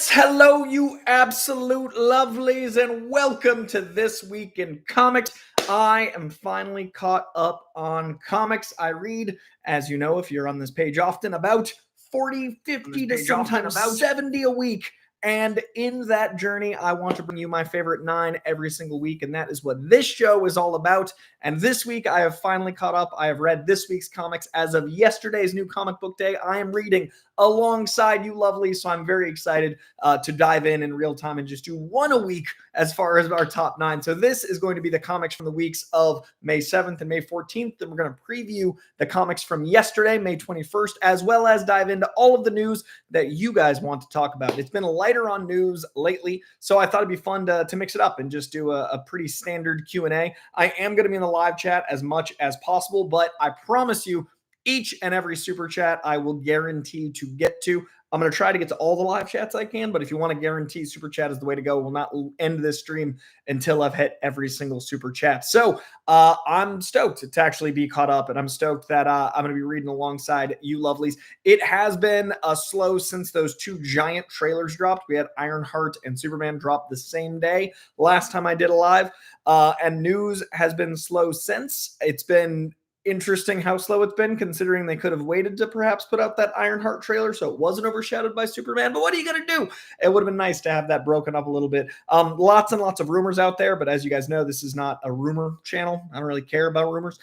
Superchats, hello you absolute lovelies, and welcome to This Week in Comics. I am finally caught up on comics. I read, as you know, if you're on this page often, about 40, 50 to sometimes 70 a week. And in that journey, I want to bring you my favorite 9 every single week, and that is what this show is all about. And this week, I have finally caught up. I have read this week's comics as of yesterday's new comic book day. I am reading alongside you lovely, so I'm very excited to dive in real time and just do one a week as far as our top 9. So this is going to be the comics from the weeks of May 7th and May 14th. Then we're going to preview the comics from yesterday, May 21st, as well as dive into all of the news that you guys want to talk about. It's been lighter on news lately, so I thought it'd be fun to mix it up and just do a pretty standard Q&A. I am going to be in the live chat as much as possible, but I promise you, each and every super chat I will guarantee to get to. I'm going to try to get to all the live chats I can, but if you want to guarantee super chat is the way to go, we'll not end this stream until I've hit every single super chat. So I'm stoked to actually be caught up, and I'm stoked that I'm going to be reading alongside you lovelies. It has been slow since those 2 giant trailers dropped. We had Ironheart and Superman drop the same day last time I did a live, and news has been slow since. It's been interesting how slow it's been, considering they could have waited to perhaps put out that Ironheart trailer so it wasn't overshadowed by Superman. But what are you going to do? It would have been nice to have that broken up a little bit. Lots and lots of rumors out there, but as you guys know, this is not a rumor channel. I don't really care about rumors.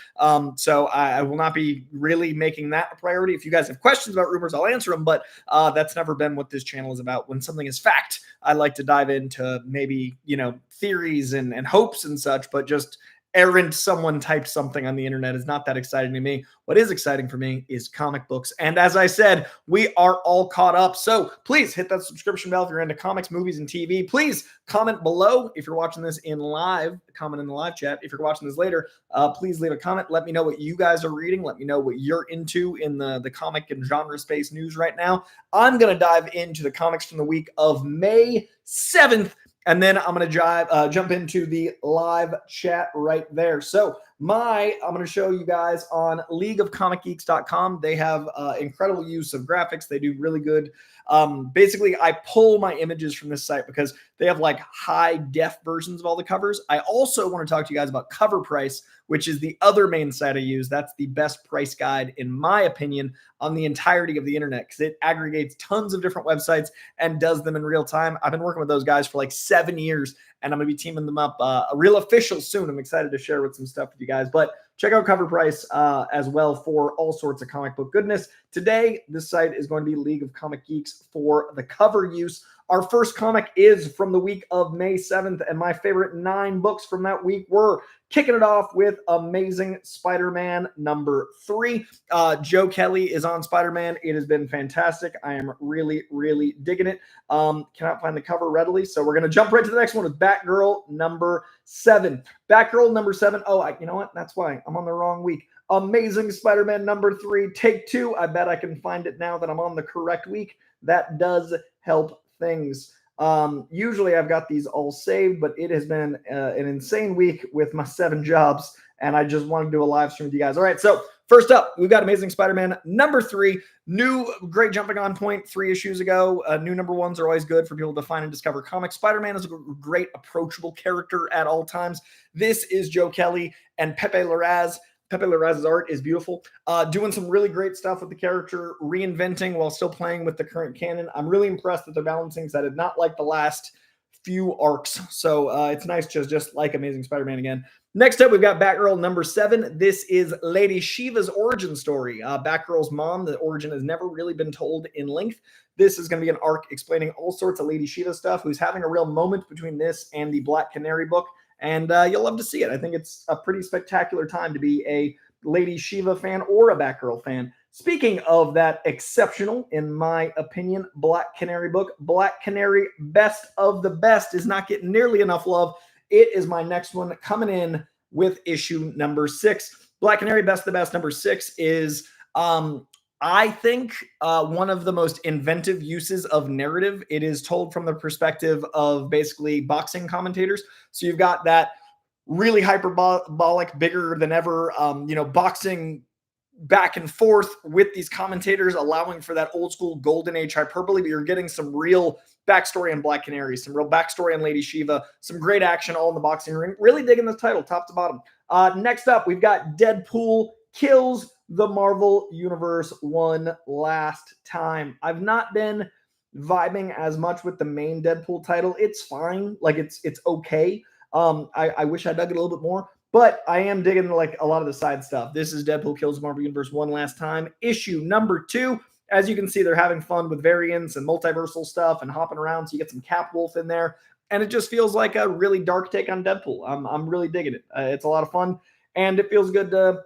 So I will not be really making that a priority. If you guys have questions about rumors, I'll answer them, but that's never been what this channel is about. When something is fact, I like to dive into maybe, theories and hopes and such, but just errant someone typed something on the internet is not that exciting to me. What is exciting for me is comic books. And as I said, we are all caught up. So please hit that subscription bell if you're into comics, movies, and TV. Please comment below if you're watching this in live. Comment in the live chat. If you're watching this later, please leave a comment. Let me know what you guys are reading. Let me know what you're into in the comic and genre space news right now. I'm going to dive into the comics from the week of May 7th. And then I'm going to jump into the live chat right there. So I'm going to show you guys on leagueofcomicgeeks.com. They have incredible use of graphics. They do really good. Basically, I pull my images from this site because they have like high def versions of all the covers. I also want to talk to you guys about Cover Price, which is the other main site I use. That's the best price guide, in my opinion, on the entirety of the internet, because it aggregates tons of different websites and does them in real time. I've been working with those guys for like 7 years, and I'm going to be teaming them up a real official soon. I'm excited to share with some stuff with you guys, but check out Cover Price as well for all sorts of comic book goodness. Today, this site is going to be League of Comic Geeks for the cover use. Our first comic is from the week of May 7th, and my favorite 9 books from that week were kicking it off with Amazing Spider-Man number 3. Joe Kelly is on Spider-Man. It has been fantastic. I am really, really digging it. Cannot find the cover readily, so we're going to jump right to the next one with Batgirl number 7. Batgirl number 7. Oh, you know what? That's why I'm on the wrong week. Amazing Spider-Man number 3, take 2. I bet I can find it now that I'm on the correct week. That does help things. Usually I've got these all saved, but it has been an insane week with my 7 jobs, and I just wanted to do a live stream with you guys. All right, so first up, we've got Amazing Spider-Man number 3. New, great jumping on point 3 issues ago. New number 1s are always good for people to find and discover comics. Spider-Man is a great, approachable character at all times. This is Joe Kelly and Pepe Larraz. Pepe Larraz's art is beautiful. Doing some really great stuff with the character, reinventing while still playing with the current canon. I'm really impressed that they're balancing things. I did not like the last few arcs. So it's nice to just like Amazing Spider-Man again. Next up, we've got Batgirl number 7. This is Lady Shiva's origin story. Batgirl's mom, the origin has never really been told in length. This is going to be an arc explaining all sorts of Lady Shiva stuff, who's having a real moment between this and the Black Canary book. And you'll love to see it. I think it's a pretty spectacular time to be a Lady Shiva fan or a Batgirl fan. Speaking of that exceptional, in my opinion, Black Canary book, Black Canary Best of the Best is not getting nearly enough love. It is my next one coming in with issue number 6. Black Canary Best of the Best number 6 is I think one of the most inventive uses of narrative. It is told from the perspective of basically boxing commentators. So you've got that really hyperbolic, bigger than ever, boxing back and forth with these commentators, allowing for that old school golden age hyperbole, but you're getting some real backstory on Black Canary, some real backstory on Lady Shiva, some great action all in the boxing ring. Really digging this title, top to bottom. Next up, we've got Deadpool Kills the Marvel Universe one last time. I've not been vibing as much with the main Deadpool title. It's fine. Like it's okay. I wish I dug it a little bit more, but I am digging like a lot of the side stuff. This is Deadpool Kills the Marvel Universe one last time. Issue number 2. As you can see, they're having fun with variants and multiversal stuff and hopping around. So you get some Cap Wolf in there. And it just feels like a really dark take on Deadpool. I'm really digging it. It's a lot of fun. And it feels good to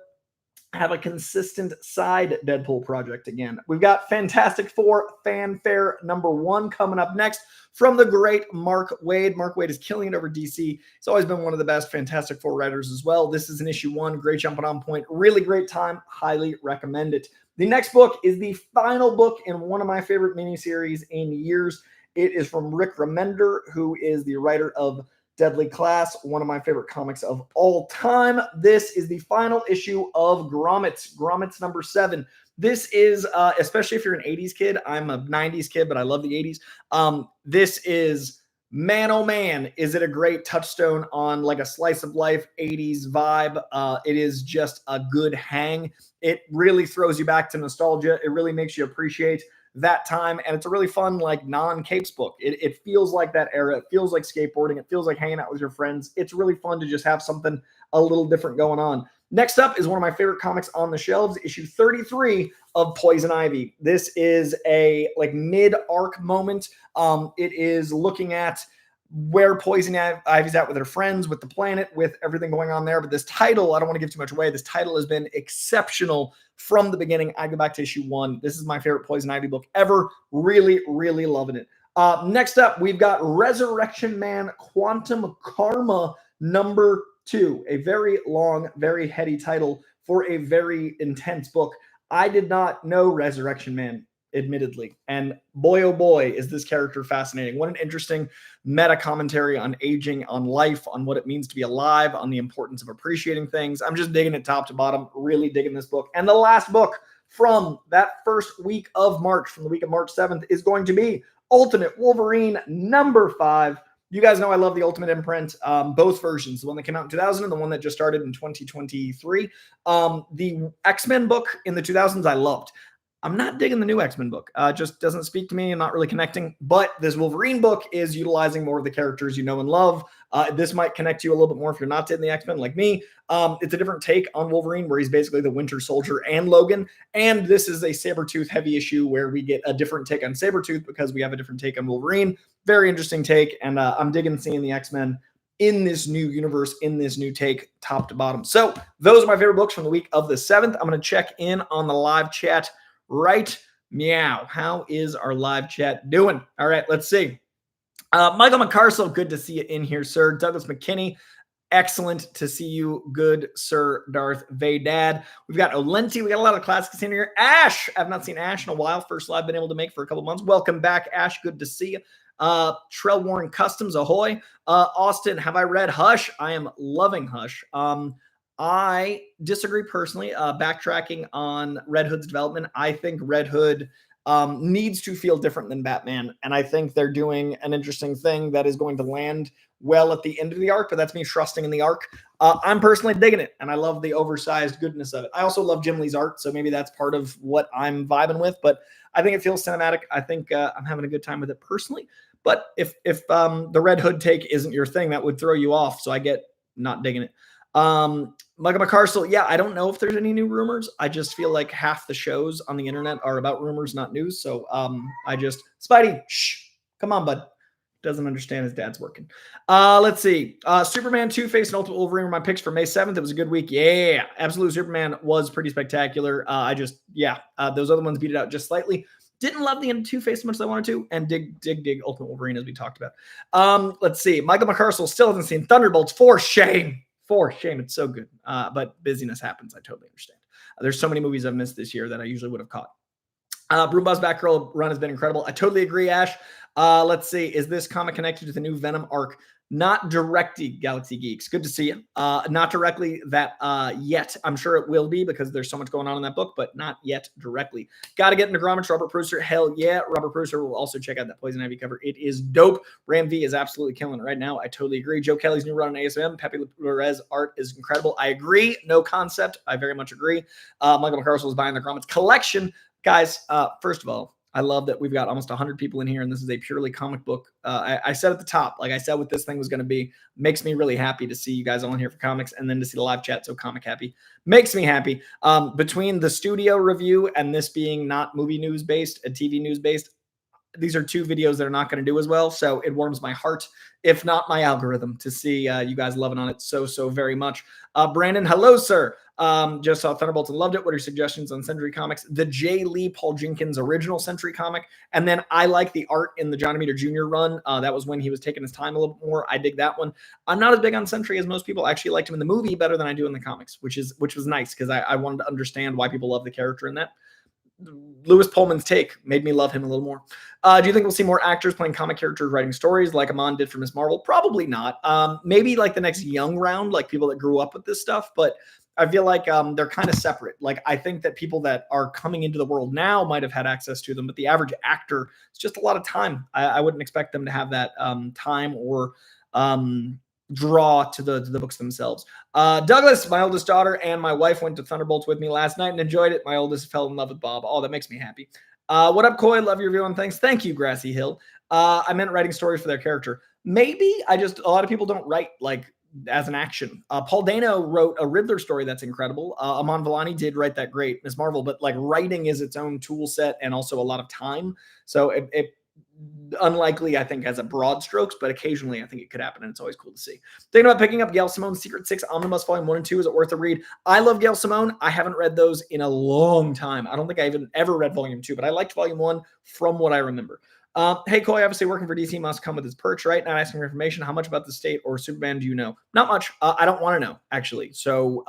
have a consistent side Deadpool project again. We've got Fantastic Four Fanfare number 1 coming up next from the great Mark Waid. Mark Waid is killing it over DC. He's always been one of the best Fantastic Four writers as well. This is an issue 1. Great jumping on point. Really great time. Highly recommend it. The next book is the final book in one of my favorite miniseries in years. It is from Rick Remender, who is the writer of Deadly Class, one of my favorite comics of all time. This is the final issue of Grommets number 7. This is, especially if you're an 80s kid, I'm a 90s kid, but I love the 80s. This is, man, oh man, is it a great touchstone on like a slice of life 80s vibe. It is just a good hang. It really throws you back to nostalgia. It really makes you appreciate that time, and it's a really fun, like, non-capes book. It feels like that era. It feels like skateboarding. It feels like hanging out with your friends. It's really fun to just have something a little different going on. Next up is one of my favorite comics on the shelves, issue 33 of Poison Ivy. This is a like mid-arc moment. It is looking at where Poison Ivy's at with her friends, with the planet, with everything going on there. But this title, I don't want to give too much away. This title has been exceptional from the beginning. I go back to issue 1. This is my favorite Poison Ivy book ever. Really, really loving it. Next up, we've got Resurrection Man Quantum Karma number 2. A very long, very heady title for a very intense book. I did not know Resurrection Man, admittedly. And boy, oh boy, is this character fascinating. What an interesting meta commentary on aging, on life, on what it means to be alive, on the importance of appreciating things. I'm just digging it top to bottom, really digging this book. And the last book from that first week of March, from the week of March 7th, is going to be Ultimate Wolverine number 5. You guys know I love the Ultimate imprint, both versions, the one that came out in 2000 and the one that just started in 2023. The X-Men book in the 2000s I loved. I'm not digging the new X-Men book. Just doesn't speak to me. I'm not really connecting. But this Wolverine book is utilizing more of the characters you know and love. This might connect you a little bit more if you're not in the X-Men like me. It's a different take on Wolverine, where he's basically the Winter Soldier and Logan. And this is a Sabretooth heavy issue where we get a different take on Sabretooth because we have a different take on Wolverine. Very interesting take. And I'm digging seeing the X-Men in this new universe, in this new take, top to bottom. So those are my favorite books from the week of the 7th. I'm going to check in on the live chat right meow. How is our live chat doing? All right, let's see. Michael McCarcel, good to see you in here, sir. Douglas McKinney, excellent to see you. Good, sir. Darth Vader. We've got Olenti. We got a lot of classics in here. Ash. I've not seen Ash in a while. First live been able to make for a couple months. Welcome back, Ash. Good to see you. Trell Warren Customs, ahoy. Austin, have I read Hush? I am loving Hush. I disagree personally. Backtracking on Red Hood's development, I think Red Hood needs to feel different than Batman, and I think they're doing an interesting thing that is going to land well at the end of the arc, but that's me trusting in the arc. I'm personally digging it, and I love the oversized goodness of it. I also love Jim Lee's art, so maybe that's part of what I'm vibing with, but I think it feels cinematic. I think I'm having a good time with it personally, but if the Red Hood take isn't your thing, that would throw you off, so I get not digging it. Michael McCarcel, yeah, I don't know if there's any new rumors. I just feel like half the shows on the internet are about rumors, not news. So Spidey, shh, come on, bud. Doesn't understand his dad's working. Let's see. Superman, Two-Face, and Ultimate Wolverine were my picks for May 7th. It was a good week. Yeah, Absolute Superman was pretty spectacular. Those other ones beat it out just slightly. Didn't love the end of Two-Face as much as I wanted to, and dig Ultimate Wolverine as we talked about. Let's see. Michael McCarcel still hasn't seen Thunderbolts. For shame. For shame. It's so good. But busyness happens. I totally understand. There's so many movies I've missed this year that I usually would have caught. Broombuzz Batgirl run has been incredible. I totally agree, Ash. Let's see. Is this comic connected to the new Venom arc? Not directly, Galaxy Geeks. Good to see you. Not directly that yet. I'm sure it will be because there's so much going on in that book, but not yet directly. Got to get into Gromit. Robert Pruser. Hell yeah. Robert Pruser will also check out that Poison Ivy cover. It is dope. Ram V is absolutely killing it right now. I totally agree. Joe Kelly's new run on ASM. Pepe Perez art is incredible. I agree. No concept. I very much agree. Michael McCarcel is buying the Gromits collection. Guys, first of all, I love that we've got almost 100 people in here, and this is a purely comic book. I said at the top, like I said what this thing was going to be, makes me really happy to see you guys all in here for comics and then to see the live chat, so comic happy. Makes me happy. Between the studio review and this being not movie news based, TV news based, these are two videos that are not going to do as well, so it warms my heart, if not my algorithm, to see you guys loving on it so very much. Brandon, hello, sir. Just saw Thunderbolts and loved it. What are your suggestions on Century Comics? The J. Lee Paul Jenkins original Century comic, and then I like the art in the Johnny Meter Jr. run. That was when he was taking his time a little bit more. I dig that one. I'm not as big on Century as most people. I actually liked him in the movie better than I do in the comics, which was nice because I wanted to understand why people love the character in that. Lewis Pullman's take made me love him a little more. Do you think we'll see more actors playing comic characters writing stories like Amon did for Miss Marvel? Probably not. Maybe like the next young round, like people that grew up with this stuff, but I feel like they're kind of separate. Like I think that people that are coming into the world now might have had access to them, but the average actor, it's just a lot of time. I wouldn't expect them to have that time or draw to the books themselves. Douglas, my oldest daughter, and my wife went to Thunderbolts with me last night and enjoyed it. My oldest fell in love with Bob. Oh, that makes me happy. What up, Coy? Love your view on things. Thank you, Grassy Hill. I meant writing stories for their character. Maybe a lot of people don't write like as an action. Paul Dano wrote a Riddler story that's incredible. Aman Vellani did write that great Miss Marvel, but like writing is its own tool set and also a lot of time. So it unlikely, I think, as a broad strokes, but occasionally I think it could happen, and it's always cool to see. Thinking about picking up Gail Simone's Secret Six Omnibus Volume 1 and 2. Is it worth a read? I love Gail Simone. I haven't read those in a long time. I don't think I even ever read Volume 2, but I liked Volume 1 from what I remember. Hey, Coy, obviously working for DC must come with its perks, right? Not asking for information. How much about the state or Superman do you know? Not much. I don't want to know, actually. So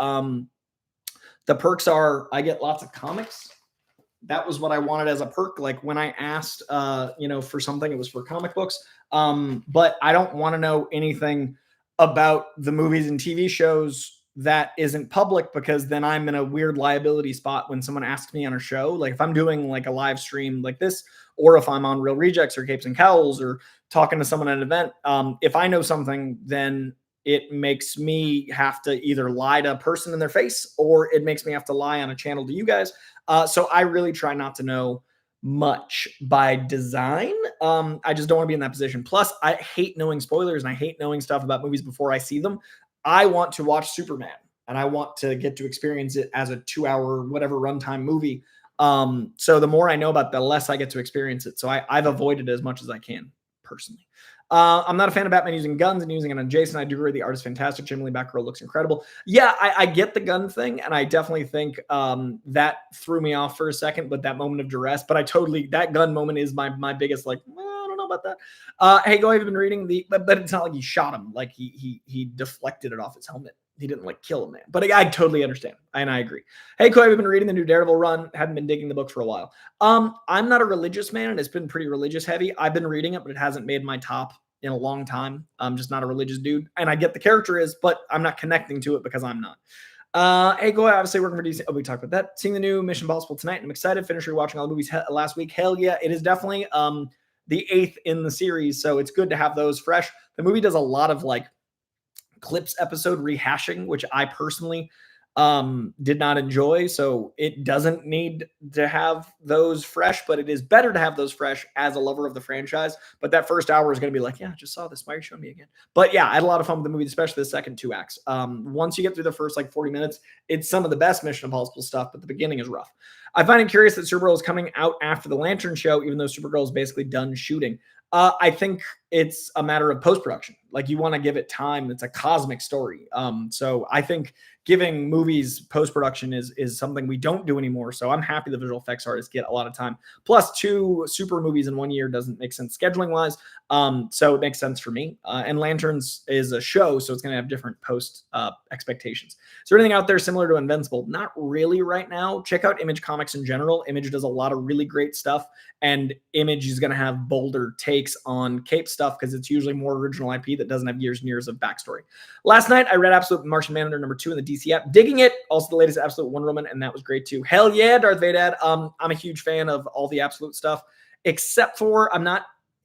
the perks are I get lots of comics. That was what I wanted as a perk. Like when I asked, for something, it was for comic books. But I don't want to know anything about the movies and TV shows that isn't public, because then I'm in a weird liability spot when someone asks me on a show. Like if I'm doing like a live stream like this, or if I'm on Real Rejects or Capes and Cowls or talking to someone at an event, if I know something, then it makes me have to either lie to a person in their face, or it makes me have to lie on a channel to you guys. So I really try not to know much by design. I just don't want to be in that position. Plus, I hate knowing spoilers and I hate knowing stuff about movies before I see them. I want to watch Superman and I want to get to experience it as a 2-hour, whatever runtime movie. So the more I know about, the less I get to experience it. So I've avoided it as much as I can personally. I'm not a fan of Batman using guns and using it on Jason. I do agree the art is fantastic. Jim Lee Batgirl looks incredible. Yeah, I get the gun thing, and I definitely think that threw me off for a second, but that moment of duress. But that gun moment is my biggest, like, I don't know about that. Hey, go, I've been reading but it's not like he shot him. Like he deflected it off his helmet. He didn't like kill a man, but I totally understand. And I agree. Hey, Coy, we've been reading the new Daredevil run. Hadn't been digging the book for a while. I'm not a religious man, and it's been pretty religious heavy. I've been reading it, but it hasn't made my top in a long time. I'm just not a religious dude, and I get the character is, but I'm not connecting to it because I'm not. Hey, Coy, obviously working for DC. Oh, we talked about that. Seeing the new Mission Impossible tonight. I'm excited. Finished rewatching all the movies last week. Hell yeah, it is definitely the 8th in the series, so it's good to have those fresh. The movie does a lot of like clips episode rehashing, which I personally did not enjoy. So it doesn't need to have those fresh, but it is better to have those fresh as a lover of the franchise. But that first hour is going to be like, yeah, I just saw this. Why are you showing me again? But yeah, I had a lot of fun with the movie, especially the second 2 acts. Once you get through the first like 40 minutes, it's some of the best Mission Impossible stuff, but the beginning is rough. I find it curious that Supergirl is coming out after the Lantern show, even though Supergirl is basically done shooting. I think it's a matter of post-production. Like you want to give it time. It's a cosmic story. So I think giving movies post-production is something we don't do anymore. So I'm happy the visual effects artists get a lot of time. Plus 2 super movies in 1 year doesn't make sense scheduling wise. So it makes sense for me. And Lanterns is a show, so it's going to have different post expectations. Is there anything out there similar to Invincible? Not really right now. Check out Image Comics in general. Image does a lot of really great stuff, and Image is going to have bolder takes on Cape stuff stuff because it's usually more original IP that doesn't have years and years of backstory. Last night, I read Absolute Martian Manhunter #2 in the DC app. Digging it. Also, the latest Absolute Wonder Woman, and that was great too. Hell yeah, Darth Vader. I'm a huge fan of all the Absolute stuff, except for I'm not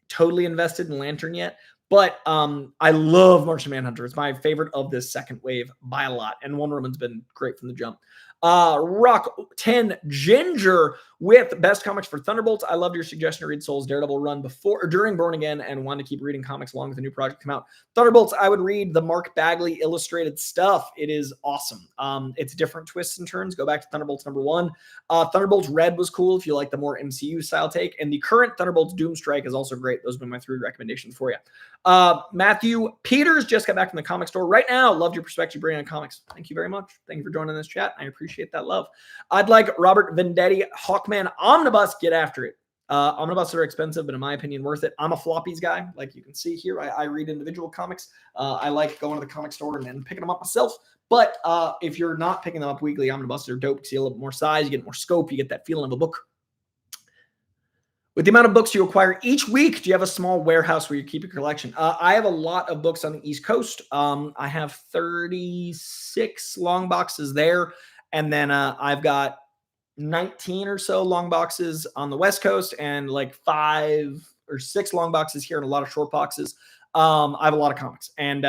totally invested in Lantern yet. But I love Martian Manhunter. It's my favorite of this second wave by a lot. And Wonder Woman's been great from the jump. Rock 10 Ginger with Best Comics for Thunderbolts. I loved your suggestion to read Soul's Daredevil run before or during Born Again and wanted to keep reading comics along with the new project come out. Thunderbolts, I would read the Mark Bagley illustrated stuff. It is awesome. It's different twists and turns. Go back to Thunderbolts #1. Thunderbolts Red was cool if you like the more MCU style take. And the current Thunderbolts Doomstrike is also great. Those have been my 3 recommendations for you. Matthew Peters just got back from the comic store right now. Loved your perspective you bring on comics. Thank you very much. Thank you for joining this chat. I appreciate that love. I'd like Robert Vendetti, Hawkman Omnibus, get after it. Omnibuses are expensive, but in my opinion, worth it. I'm a floppies guy. Like you can see here, I read individual comics. I like going to the comic store and picking them up myself. But if you're not picking them up weekly, omnibuses are dope. You see a little bit more size, you get more scope, you get that feeling of a book. With the amount of books you acquire each week, do you have a small warehouse where you keep your collection? I have a lot of books on the East Coast. I have 36 long boxes there. And then I've got 19 or so long boxes on the West Coast and like 5 or 6 long boxes here and a lot of short boxes. I have a lot of comics, and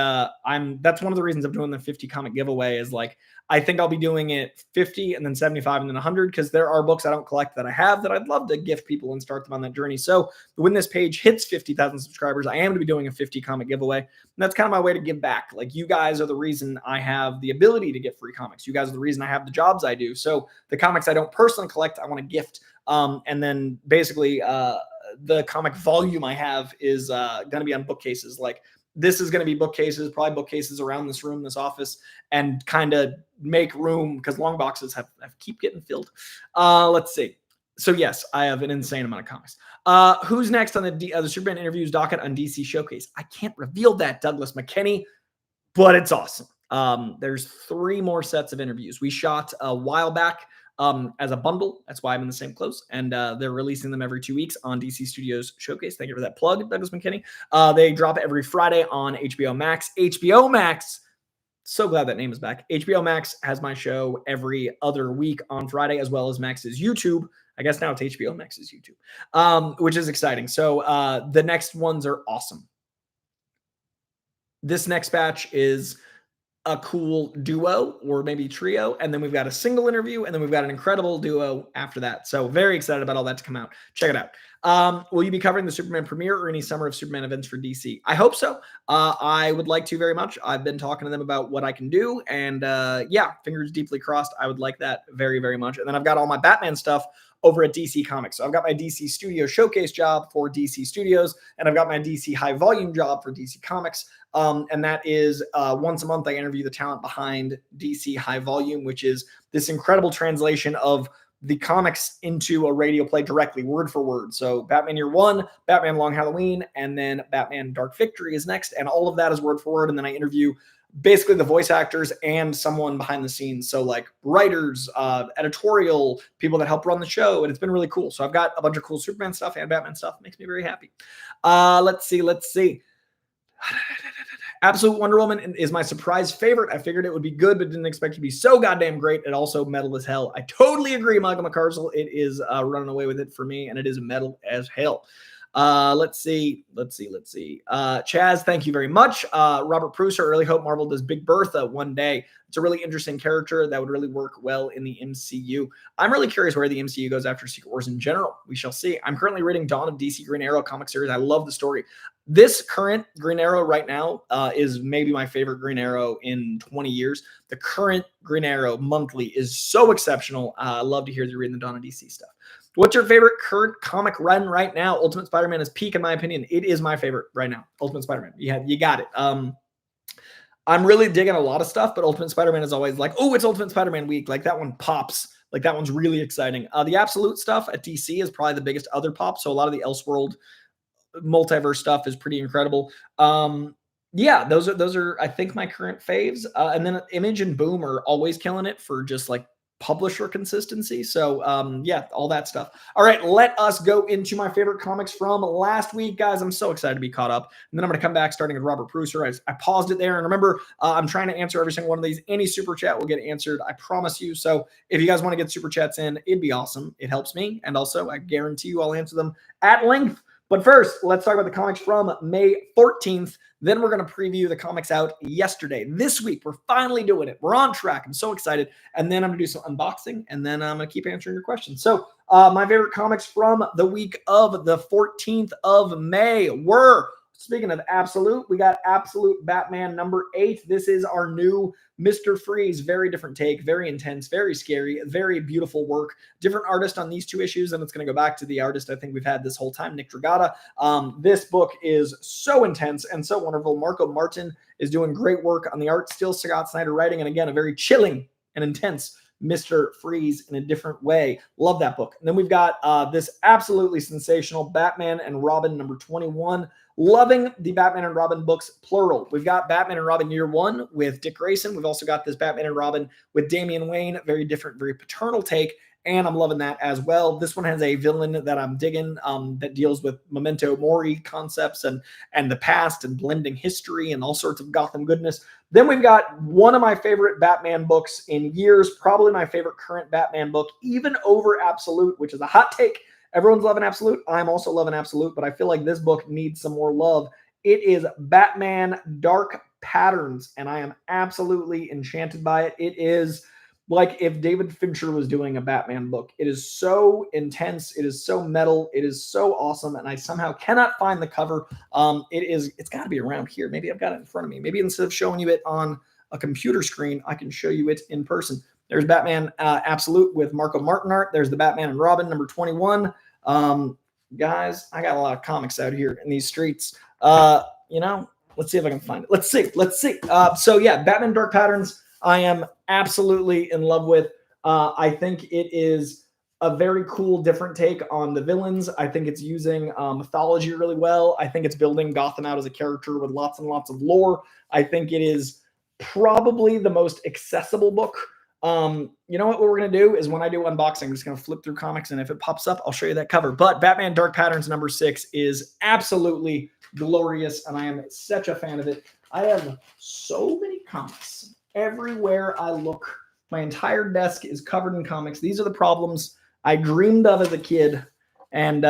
that's one of the reasons I'm doing the 50 comic giveaway is like, I think I'll be doing it 50 and then 75 and then 100 because there are books I don't collect that I have that I'd love to gift people and start them on that journey. So when this page hits 50,000 subscribers, I am going to be doing a 50 comic giveaway. And that's kind of my way to give back. Like you guys are the reason I have the ability to get free comics. You guys are the reason I have the jobs I do. So the comics I don't personally collect, I want to gift. And then basically the comic volume I have is going to be on bookcases. Like this is going to be bookcases, probably bookcases around this room, this office, and kind of make room because long boxes have keep getting filled. Let's see. So yes, I have an insane amount of comics. Who's next on the Superman interviews docket on DC Showcase? I can't reveal that, Douglas McKinney, but it's awesome. There's 3 more sets of interviews. We shot a while back as a bundle. That's why I'm in the same clothes. And they're releasing them every 2 weeks on DC Studios Showcase. Thank you for that plug, Douglas McKinney. They drop every Friday on HBO Max. HBO Max, so glad that name is back. HBO Max has my show every other week on Friday, as well as Max's YouTube. I guess now it's HBO Max's YouTube, which is exciting. So the next ones are awesome. This next batch is a cool duo or maybe trio, and then we've got a single interview, and then we've got an incredible duo after that. So very excited about all that to come out. Check it out. Will you be covering the Superman premiere or any Summer of Superman events for DC? I hope so. I would like to very much. I've been talking to them about what I can do, and yeah, fingers deeply crossed. I would like that very, very much. And then I've got all my Batman stuff over at DC Comics. So I've got my DC Studio Showcase job for DC Studios, and I've got my DC High Volume job for DC Comics. And that is once a month I interview the talent behind DC High Volume, which is this incredible translation of the comics into a radio play directly, word for word. So Batman Year One, Batman Long Halloween, and then Batman Dark Victory is next. And all of that is word for word. And then I interview basically the voice actors and someone behind the scenes. So like writers, editorial, people that help run the show. And it's been really cool. So I've got a bunch of cool Superman stuff and Batman stuff. It makes me very happy. Let's see. Absolute Wonder Woman is my surprise favorite. I figured it would be good, but didn't expect it to be so goddamn great. It also metal as hell. I totally agree, Michael McCarsell. It is running away with it for me, and it is metal as hell. Let's see. Chaz, thank you very much. Robert Pruser, I really hope Marvel does Big Bertha one day. It's a really interesting character that would really work well in the MCU. I'm really curious where the MCU goes after Secret Wars in general. We shall see. I'm currently reading Dawn of DC Green Arrow comic series. I love the story. This current Green Arrow right now is maybe my favorite Green Arrow in 20 years. The current Green Arrow monthly is so exceptional. I love to hear you reading the Dawn of DC stuff. What's your favorite current comic run right now? Ultimate Spider-Man is peak in my opinion. It is my favorite right now. Ultimate Spider-Man. You got it. I'm really digging a lot of stuff, but Ultimate Spider-Man is always like, oh, it's Ultimate Spider-Man week. Like that one pops. Like that one's really exciting. The Absolute stuff at DC is probably the biggest other pop. So a lot of the Elseworld multiverse stuff is pretty incredible. Yeah, those are I think my current faves. And then Image and Boom are always killing it for just like publisher consistency. So yeah, all that stuff. All right, let us go into my favorite comics from last week, guys. I'm so excited to be caught up, and then I'm going to come back starting with Robert Pruser. I paused it there, and remember, I'm trying to answer every single one of these. Any super chat will get answered, I promise you. So if you guys want to get super chats in, it'd be awesome. It helps me, and also I guarantee you I'll answer them at length. But first, let's talk about the comics from May 14th. Then we're going to preview the comics out yesterday. This week, we're finally doing it. We're on track. I'm so excited. And then I'm going to do some unboxing, and then I'm going to keep answering your questions. So my favorite comics from the week of the 14th of May were, speaking of Absolute, we got Absolute Batman number 8. This is our new Mr. Freeze. Very different take, very intense, very scary, very beautiful work. Different artist on these 2 issues, and it's going to go back to the artist I think we've had this whole time, Nick Dragata. This book is so intense and so wonderful. Marco Martin is doing great work on the art. Still Scott Snyder writing, and again, a very chilling and intense Mr. Freeze in a different way. Love that book. And then we've got this absolutely sensational Batman and Robin number 21. Loving the Batman and Robin books, plural. We've got Batman and Robin Year One with Dick Grayson. We've also got this Batman and Robin with Damian Wayne. Very different, very paternal take, and I'm loving that as well. This one has a villain that I'm digging that deals with memento mori concepts and the past and blending history and all sorts of Gotham goodness. Then we've got one of my favorite Batman books in years, probably my favorite current Batman book, even over Absolute, which is a hot take. Everyone's loving Absolute. I'm also loving Absolute, but I feel like this book needs some more love. It is Batman Dark Patterns, and I am absolutely enchanted by it. It is like if David Fincher was doing a Batman book. It is so intense. It is so metal. It is so awesome, and I somehow cannot find the cover. It's got to be around here. Maybe I've got it in front of me. Maybe instead of showing you it on a computer screen, I can show you it in person. There's Batman Absolute with Marco Martin art. There's the Batman and Robin number 21. Guys, I got a lot of comics out here in these streets. Let's see if I can find it. Let's see. So yeah, Batman Dark Patterns, I am absolutely in love with. I think it is a very cool, different take on the villains. I think it's using mythology really well. I think it's building Gotham out as a character with lots and lots of lore. I think it is probably the most accessible book. You know what we're going to do is when I do unboxing, I'm just going to flip through comics, and if it pops up, I'll show you that cover. But Batman Dark Patterns number 6 is absolutely glorious, and I am such a fan of it. I have so many comics. Everywhere I look, my entire desk is covered in comics. These are the problems I dreamed of as a kid, and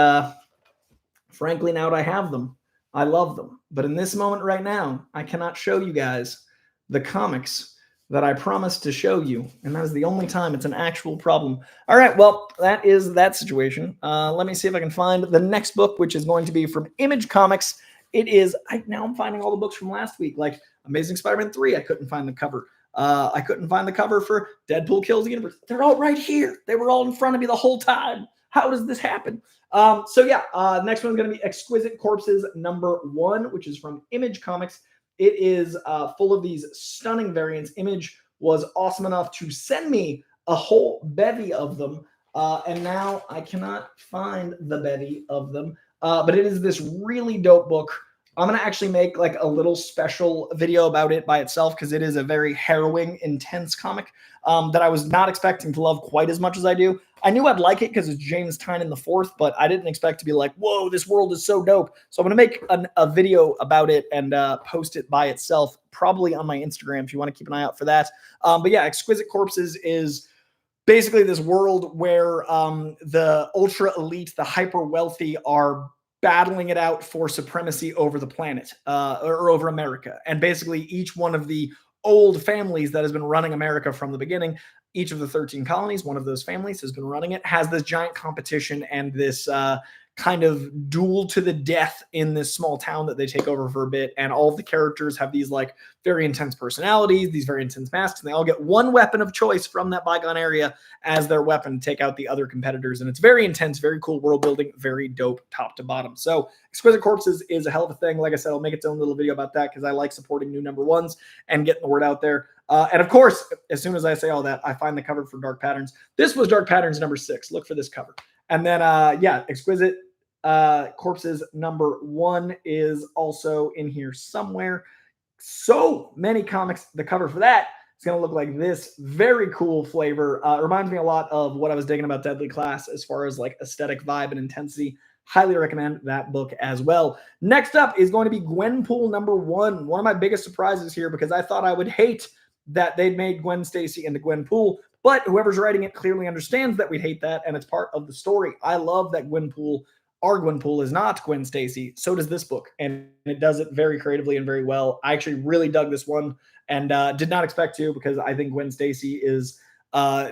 frankly, now that I have them, I love them. But in this moment right now, I cannot show you guys the comics that I promised to show you, and that is the only time it's an actual problem. All right, well, that is that situation. Let me see if I can find the next book, which is going to be from Image Comics. It is, now I'm finding all the books from last week, like Amazing Spider-Man 3, I couldn't find the cover. I couldn't find the cover for Deadpool Kills the Universe. They're all right here. They were all in front of me the whole time. How does this happen? Next one's going to be Exquisite Corpses number 1, which is from Image Comics. It is full of these stunning variants. Image was awesome enough to send me a whole bevy of them, and now I cannot find the bevy of them. But it is this really dope book. I'm going to actually make like a little special video about it by itself because it is a very harrowing, intense comic that I was not expecting to love quite as much as I do. I knew I'd like it because it's James Tynion the Fourth, but I didn't expect to be like, whoa, this world is so dope. So I'm going to make a video about it and post it by itself, probably on my Instagram if you want to keep an eye out for that. But yeah, Exquisite Corpses is basically this world where the ultra elite, the hyper wealthy are battling it out for supremacy over the planet or over America. And basically each one of the old families that has been running America from the beginning, each of the 13 colonies, one of those families has been running it, has this giant competition and this kind of duel to the death in this small town that they take over for a bit. And all of the characters have these like very intense personalities, these very intense masks, and they all get one weapon of choice from that bygone area as their weapon to take out the other competitors. And it's very intense, very cool world building, very dope top to bottom. So Exquisite Corpses is a hell of a thing. Like I said, I'll make its own little video about that because I like supporting new number ones and getting the word out there. And of course, as soon as I say all that, I find the cover for Dark Patterns. This was Dark Patterns number 6. Look for this cover. And then, Exquisite Corpses number 1 is also in here somewhere. So many comics. The cover for that It's going to look like this. Very cool flavor. Reminds me a lot of what I was digging about Deadly Class as far as like aesthetic vibe and intensity. Highly recommend that book as well. Next up is going to be Gwenpool #1. One of my biggest surprises here, because I thought I would hate that they'd made Gwen Stacy into Gwenpool, but whoever's writing it clearly understands that we'd hate that, and it's part of the story. I love that our Gwenpool is not Gwen Stacy. So does this book, and it does it very creatively and very well. I actually really dug this one, and did not expect to, because I think Gwen Stacy is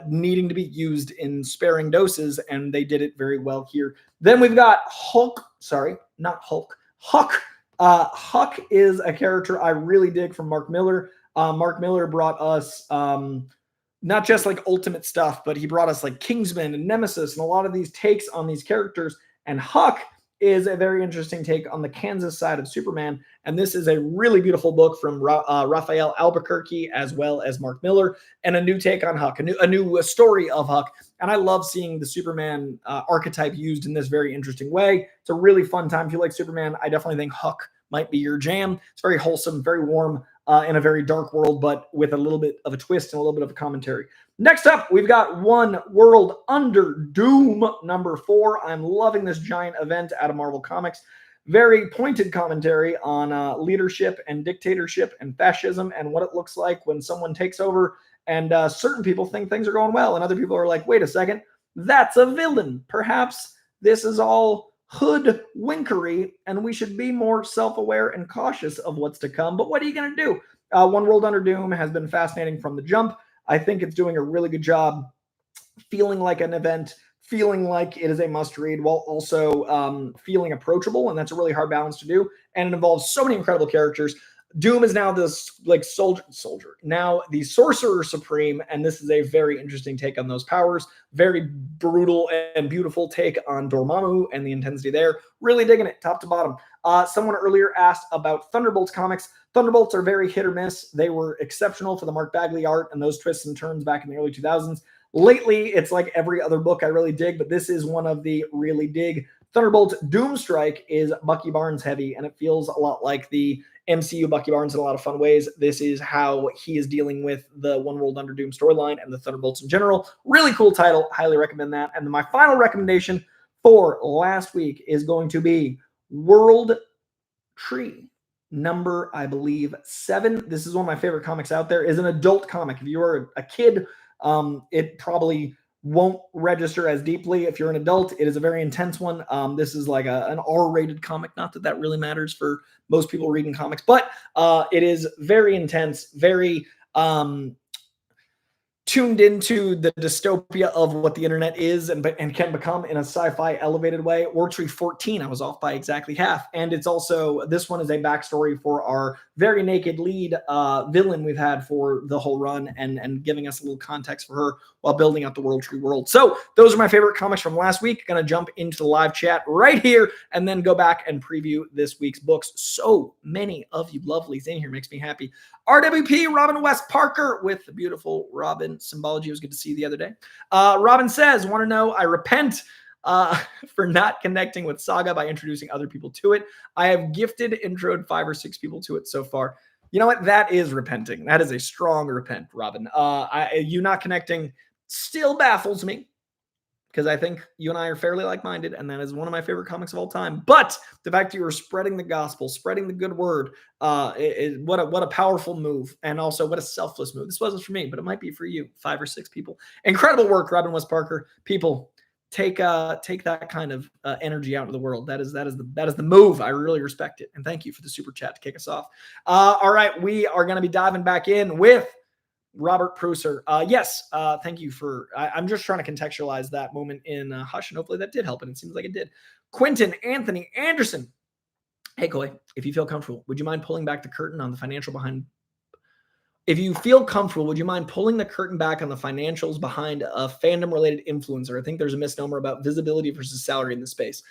needing to be used in sparing doses, and they did it very well here. Then we've got Hulk. Sorry, not Hulk. Huck. Huck is a character I really dig from Mark Miller. Mark Miller brought us not just like Ultimate stuff, but he brought us like Kingsman and Nemesis and a lot of these takes on these characters. And Huck is a very interesting take on the Kansas side of Superman. And this is a really beautiful book from Raphael Albuquerque, as well as Mark Miller, and a new take on Huck, a new story of Huck. And I love seeing the Superman archetype used in this very interesting way. It's a really fun time. If you like Superman, I definitely think Huck might be your jam. It's very wholesome, very warm, in a very dark world, but with a little bit of a twist and a little bit of a commentary. Next up, we've got One World Under Doom #4. I'm loving this giant event out of Marvel Comics. Very pointed commentary on leadership and dictatorship and fascism and what it looks like when someone takes over, and certain people think things are going well, and other people are like, wait a second, that's a villain. Perhaps this is all hoodwinkery, and we should be more self-aware and cautious of what's to come. But what are you going to do? One World Under Doom has been fascinating from the jump. I think it's doing a really good job feeling like an event, feeling like it is a must-read, while also feeling approachable, and that's a really hard balance to do. And it involves so many incredible characters. Doom is now this like soldier, now the Sorcerer Supreme, and this is a very interesting take on those powers. Very brutal and beautiful take on Dormammu and the intensity there. Really digging it, top to bottom. Someone earlier asked about Thunderbolts comics. Thunderbolts are very hit or miss. They were exceptional for the Mark Bagley art and those twists and turns back in the early 2000s. Lately, it's like every other book I really dig, but this is one of the really dig. Thunderbolts Doomstrike is Bucky Barnes heavy, and it feels a lot like the MCU Bucky Barnes in a lot of fun ways. This is how he is dealing with the One World Under Doom storyline and the Thunderbolts in general. Really cool title. Highly recommend that. And then my final recommendation for last week is going to be World Tree number, I believe, 7. This is one of my favorite comics out there. Is an adult comic. If you are a kid, it probably won't register as deeply. If you're an adult, it is a very intense one. This is like an R-rated comic. Not that that really matters for most people reading comics, but it is very intense, very tuned into the dystopia of what the internet is and can become in a sci-fi elevated way. World Tree 14, I was off by exactly half. And it's also, this one is a backstory for our very naked lead villain we've had for the whole run, and giving us a little context for her while building out the World Tree world. So those are my favorite comics from last week. Gonna jump into the live chat right here and then go back and preview this week's books. So many of you lovelies in here, makes me happy. RWP, Robin West Parker with the beautiful Robin symbology. It was good to see you the other day. Robin says, want to know, I repent for not connecting with Saga by introducing other people to it. I have gifted introed 5 or 6 people to it so far. You know what? That is repenting. That is a strong repent, Robin. You not connecting still baffles me, because I think you and I are fairly like-minded, and that is one of my favorite comics of all time. But the fact that you were spreading the gospel, spreading the good word, what a powerful move, and also what a selfless move. This wasn't for me, but it might be for you, 5 or 6 people. Incredible work, Robin West Parker. People, take that kind of energy out into the world. That is the move. I really respect it, and thank you for the super chat to kick us off. All right, we are going to be diving back in with Robert Pruser. Yes, thank you for, I'm just trying to contextualize that moment in Hush, and hopefully that did help, and it seems like it did. Quentin Anthony Anderson. Hey, Coy, if you feel comfortable, would you mind pulling back the curtain on the financial behind? If you feel comfortable, would you mind pulling the curtain back on the financials behind a fandom-related influencer? I think there's a misnomer about visibility versus salary in this space.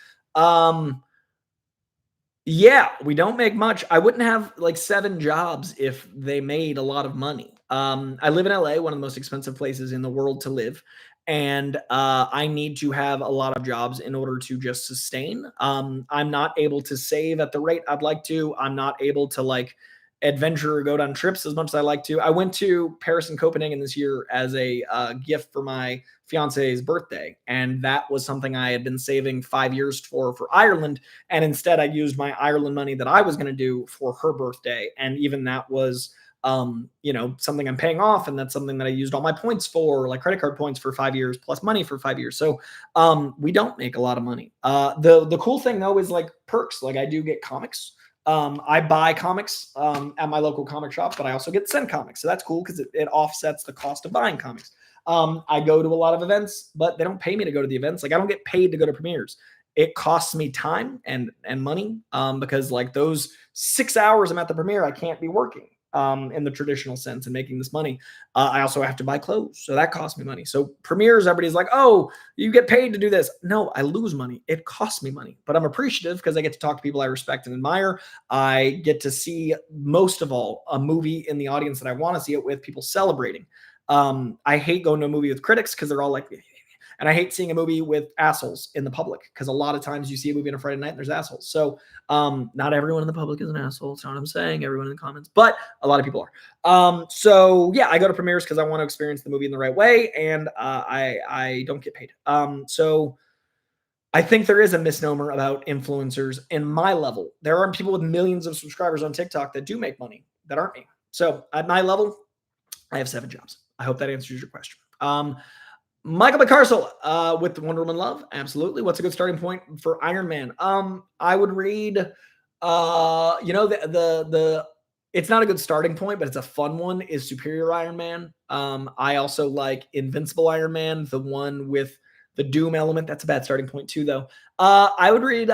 Yeah, we don't make much. I wouldn't have like 7 jobs if they made a lot of money. I live in LA, one of the most expensive places in the world to live. And I need to have a lot of jobs in order to just sustain. I'm not able to save at the rate I'd like to. I'm not able to like adventure or go down trips as much as I like to. I went to Paris and Copenhagen this year as a gift for my fiance's birthday, and that was something I had been saving 5 years for Ireland, and instead I used my Ireland money that I was going to do for her birthday, and even that was something I'm paying off, and that's something that I used all my points for, like credit card points for 5 years plus money for 5 years. So we don't make a lot of money. The cool thing though is like perks. Like I do get comics. I buy comics at my local comic shop, but I also get sent comics. So that's cool because it offsets the cost of buying comics. I go to a lot of events, but they don't pay me to go to the events. Like I don't get paid to go to premieres. It costs me time and money because like those 6 hours I'm at the premiere, I can't be working in the traditional sense and making this money. I also have to buy clothes. So that costs me money. So premieres, everybody's like, oh, you get paid to do this. No, I lose money. It costs me money, but I'm appreciative because I get to talk to people I respect and admire. I get to see, most of all, a movie in the audience that I want to see it with, people celebrating. I hate going to a movie with critics because they're all like, and I hate seeing a movie with assholes in the public because a lot of times you see a movie on a Friday night and there's assholes. So not everyone in the public is an asshole. That's not what I'm saying. Everyone in the comments, but a lot of people are. So yeah, I go to premieres because I want to experience the movie in the right way, and I don't get paid. So I think there is a misnomer about influencers in my level. There are people with millions of subscribers on TikTok that do make money that aren't me. So at my level, I have 7 jobs. I hope that answers your question. Michael McCarcel with Wonder Woman Love. Absolutely. What's a good starting point for Iron Man? I would read, it's not a good starting point, but it's a fun one, is Superior Iron Man. I also like Invincible Iron Man, the one with the Doom element. That's a bad starting point too, though. I would read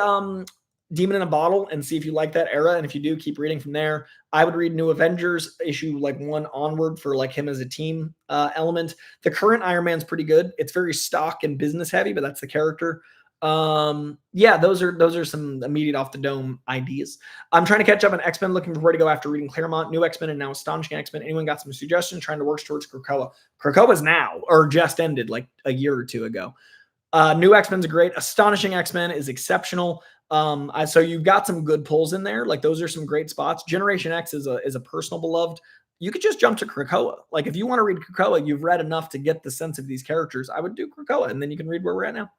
Demon in a Bottle and see if you like that era. And if you do, keep reading from there. I would read New Avengers issue like 1 onward for like him as a team element. The current Iron Man's pretty good. It's very stock and business heavy, but that's the character. Yeah, those are some immediate off the dome ideas. I'm trying to catch up on X-Men, looking for where to go after reading Claremont, New X-Men, and now Astonishing X-Men. Anyone got some suggestions? Trying to work towards Krakoa. Krakoa's now, or just ended like a year or 2 ago. New X-Men's great. Astonishing X-Men is exceptional. So you've got some good pulls in there. Like those are some great spots. Generation X is a personal beloved. You could just jump to Krakoa. Like if you want to read Krakoa, you've read enough to get the sense of these characters. I would do Krakoa, and then you can read where we're at now.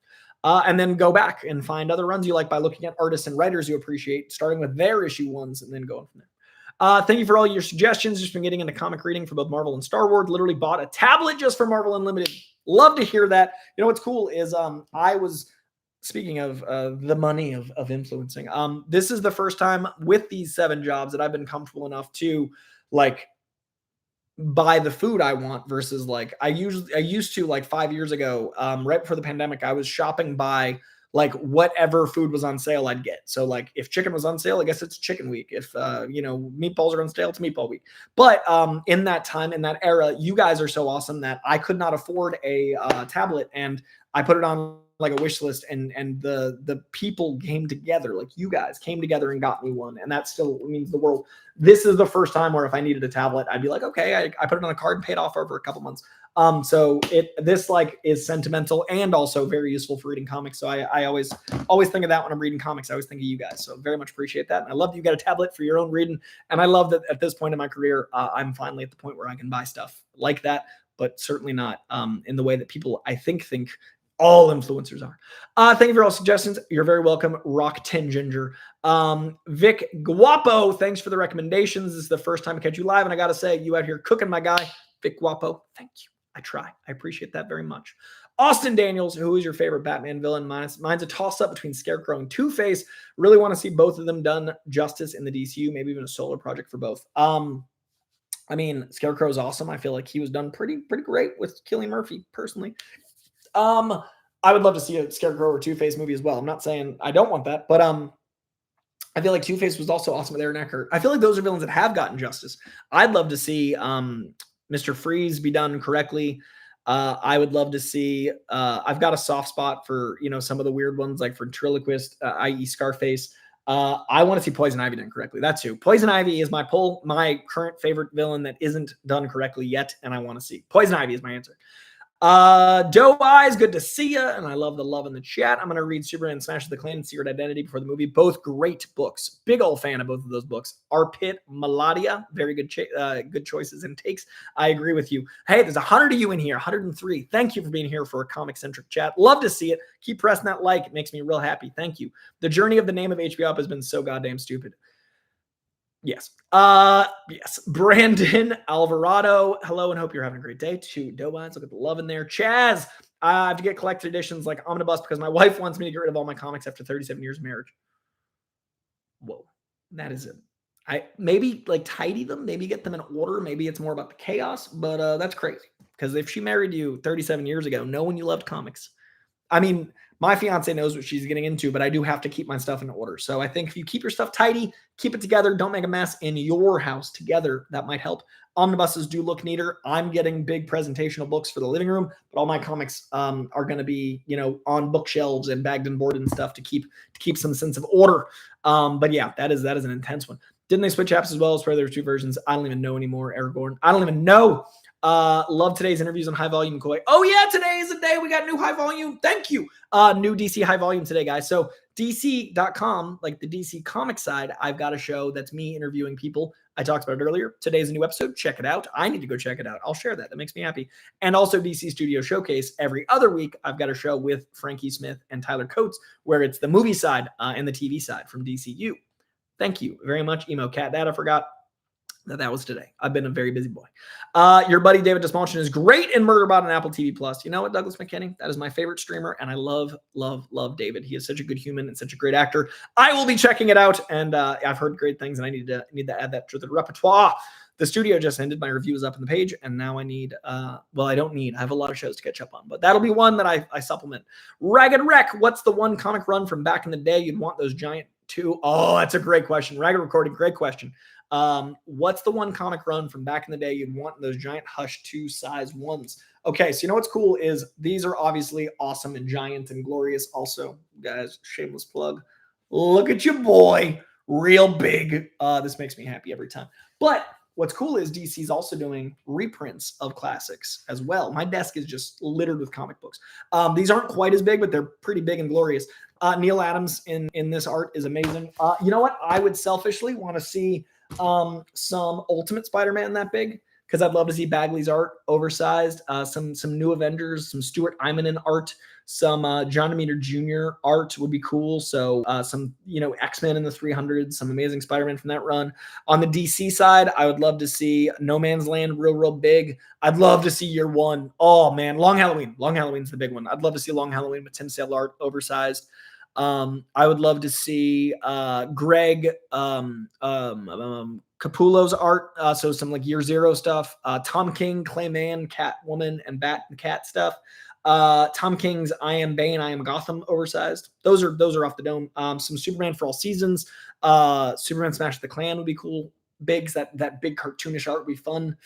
And then go back and find other runs you like by looking at artists and writers you appreciate, starting with their issue 1s and then going from there. Thank you for all your suggestions. Just been getting into comic reading for both Marvel and Star Wars. Literally bought a tablet just for Marvel Unlimited. Love to hear that. You know what's cool is I was, speaking of the money of influencing, this is the first time with these 7 jobs that I've been comfortable enough to like buy the food I want versus like I used to like 5 years ago, right before the pandemic, I was shopping by like whatever food was on sale I'd get. So like if chicken was on sale, I guess it's chicken week. If meatballs are on sale, it's meatball week. But in that time, in that era, you guys are so awesome that I could not afford a tablet, and I put it on like a wish list, and the people came together, like you guys came together and got me one, and that still means the world. This is the first time where if I needed a tablet, I'd be like, okay, I put it on a card and paid off over a couple months. So this like is sentimental and also very useful for reading comics. So I always think of that when I'm reading comics. I always think of you guys. So very much appreciate that. And I love that you got a tablet for your own reading. And I love that at this point in my career, I'm finally at the point where I can buy stuff like that, but certainly not in the way that people I think all influencers are. Thank you for all suggestions. You're very welcome. Rock 10 Ginger. Vic Guapo, thanks for the recommendations. This is the first time I catch you live, and I got to say, you out here cooking, my guy. Vic Guapo, thank you. I try. I appreciate that very much. Austin Daniels, who is your favorite Batman villain? Mine's a toss-up between Scarecrow and Two-Face. Really want to see both of them done justice in the DCU, maybe even a solo project for both. I mean, Scarecrow is awesome. I feel like he was done pretty great with Cillian Murphy, personally. I would love to see a Scarecrow or Two-Face movie as well. I'm not saying I don't want that, but I feel like Two-Face was also awesome with Aaron Eckhart. I feel like those are villains that have gotten justice. I'd love to see Mr. Freeze be done correctly. I would love to see, I've got a soft spot for, some of the weird ones, like for Ventriloquist, i.e. Scarface. I want to see Poison Ivy done correctly. That's who. Poison Ivy is my current favorite villain that isn't done correctly yet, and I want to see. Poison Ivy is my answer. Doe Eyes, good to see you. And I love the love in the chat. I'm going to read Superman Smash of the Clan and Secret Identity before the movie. Both great books. Big old fan of both of those books. Arpit Maladia, very good good choices and takes. I agree with you. Hey, there's 100 of you in here, 103. Thank you for being here for a comic-centric chat. Love to see it. Keep pressing that like. It makes me real happy. Thank you. The journey of the name of HBO Up has been so goddamn stupid. Yes. Yes. Brandon Alvarado. Hello and hope you're having a great day. To Doe-Eyes, look at the love in there. Chaz. I have to get collected editions like Omnibus because my wife wants me to get rid of all my comics after 37 years of marriage. Whoa. That is it. I maybe like tidy them, maybe get them in order. Maybe it's more about the chaos, but that's crazy. Because if she married you 37 years ago, knowing you loved comics, I mean, my fiance knows what she's getting into, but I do have to keep my stuff in order. So I think if you keep your stuff tidy, keep it together, don't make a mess in your house together, that might help. Omnibuses do look neater. I'm getting big presentational books for the living room, but all my comics are going to be, on bookshelves and bagged and boarded and stuff to keep some sense of order. But yeah, that is an intense one. Didn't they switch apps as well? As per there's two versions. I don't even know anymore. Aragorn. I don't even know. Love today's interviews on High Volume Koi. Oh yeah, today is the day we got new High Volume. Thank you. New DC High Volume today, guys. So DC.com, like the DC comic side, I've got a show that's me interviewing people. I talked about it earlier. Today's a new episode. Check it out. I need to go check it out. I'll share that. That makes me happy. And also DC Studio Showcase. Every other week, I've got a show with Frankie Smith and Tyler Coates, where it's the movie side and the TV side from DCU. Thank you very much, Emo Cat Dad. I forgot that was today. I've been a very busy boy. Your buddy David Desmalchin is great in Murderbot and Apple TV Plus. You know what, Douglas McKinney? That is my favorite streamer, and I love, love, love David. He is such a good human and such a great actor. I will be checking it out, and I've heard great things, and I need to add that to the repertoire. The studio just ended. My review is up on the page, and now I need, I have a lot of shows to catch up on, but that'll be one that I supplement. Ragged Wreck, what's the one comic run from back in the day you'd want those giant two? Oh, that's a great question. Ragged Recording, great question. What's the one comic run from back in the day you'd want those giant Hush 2 size ones? Okay, so you know what's cool is these are obviously awesome and giant and glorious. Also, guys, shameless plug. Look at your boy, real big. This makes me happy every time. But what's cool is DC's also doing reprints of classics as well. My desk is just littered with comic books. These aren't quite as big, but they're pretty big and glorious. Neil Adams in this art is amazing. You know what? I would selfishly want to see some Ultimate Spider-Man that big, because I'd love to see Bagley's art oversized, some new Avengers, some Stuart Immonen art, some John Romita Jr. art would be cool. So some X-Men in the 300s, some amazing Spider-Man from that run. On the DC side, I would love to see No Man's Land real big. I'd love to see Year One. Oh man, Long Halloween. Long Halloween's the big one. I'd love to see Long Halloween with Tim Sale art oversized. I would love to see Greg Capullo's art, so some like Year Zero stuff. Tom King, Clayman, Catwoman, and Bat and Cat stuff. Tom King's I Am Bane, I Am Gotham oversized. Those are off the dome. Some Superman for all seasons. Superman Smash the Clan would be cool. Biggs, that big cartoonish art would be fun.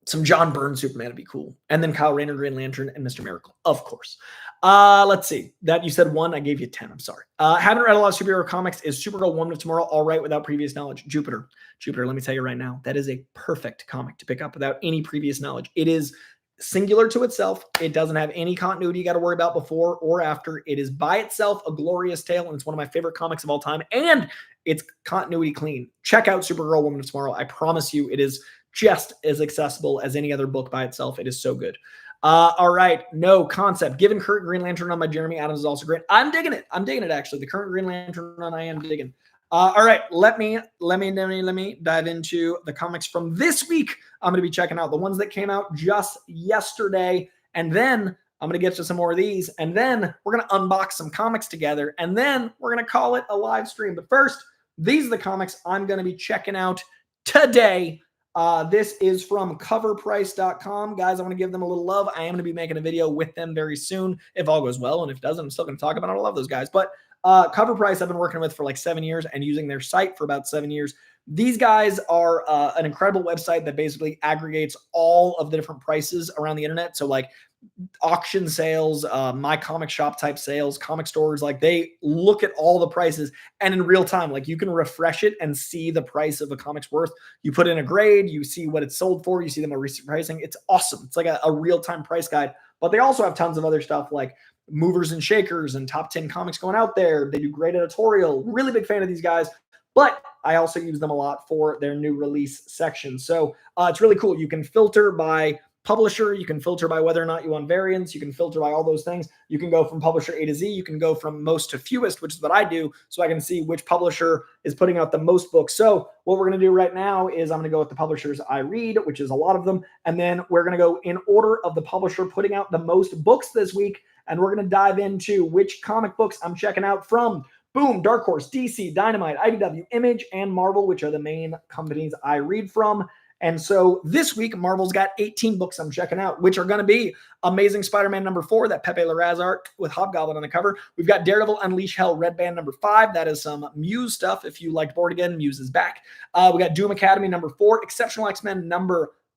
Some John Byrne Superman would be cool. And then Kyle Rayner, Green Lantern, and Mr. Miracle, of course. Let's see. That you said 1, I gave you 10. I'm sorry. Haven't read a lot of superhero comics. Is Supergirl Woman of Tomorrow all right without previous knowledge? Jupiter, let me tell you right now, that is a perfect comic to pick up without any previous knowledge. It is singular to itself. It doesn't have any continuity you got to worry about before or after. It is by itself a glorious tale, and it's one of my favorite comics of all time, and it's continuity clean. Check out Supergirl Woman of Tomorrow. I promise you it is just as accessible as any other book by itself. It is so good. All right. No concept. Given current Green Lantern run by Jeremy Adams is also great. I'm digging it. Actually. The current Green Lantern run I am digging. All right. Let me dive into the comics from this week. I'm going to be checking out the ones that came out just yesterday. And then I'm going to get to some more of these. And then we're going to unbox some comics together. And then we're going to call it a live stream. But first, these are the comics I'm going to be checking out today. This is from coverprice.com. Guys, I want to give them a little love. I am going to be making a video with them very soon, if all goes well. And if it doesn't, I'm still going to talk about it. I love those guys. But Cover Price I've been working with for like 7 years and using their site for about 7 years. These guys are an incredible website that basically aggregates all of the different prices around the internet. So like auction sales, my comic shop type sales, comic stores, like they look at all the prices and in real time, like you can refresh it and see the price of a comic's worth. You put in a grade, you see what it's sold for, you see the more recent pricing. It's awesome. It's like a real-time price guide, but they also have tons of other stuff like movers and shakers and top 10 comics going out there. They do great editorial. Really big fan of these guys, but I also use them a lot for their new release section. So it's really cool. You can filter by publisher, you can filter by whether or not you want variants, you can filter by all those things. You can go from publisher A to Z, you can go from most to fewest, which is what I do, so I can see which publisher is putting out the most books. So what we're going to do right now is I'm going to go with the publishers I read, which is a lot of them, and then we're going to go in order of the publisher putting out the most books this week, and we're going to dive into which comic books I'm checking out from Boom, Dark Horse, DC, Dynamite, IDW, Image, and Marvel, which are the main companies I read from. And so this week, Marvel's got 18 books I'm checking out, which are going to be Amazing Spider-Man #4, that Pepe Larraz art with Hobgoblin on the cover. We've got Daredevil Unleash Hell Red Band #5. That is some Muse stuff. If you liked Board Again, Muse is back. We got Doom Academy #4, Exceptional X-Men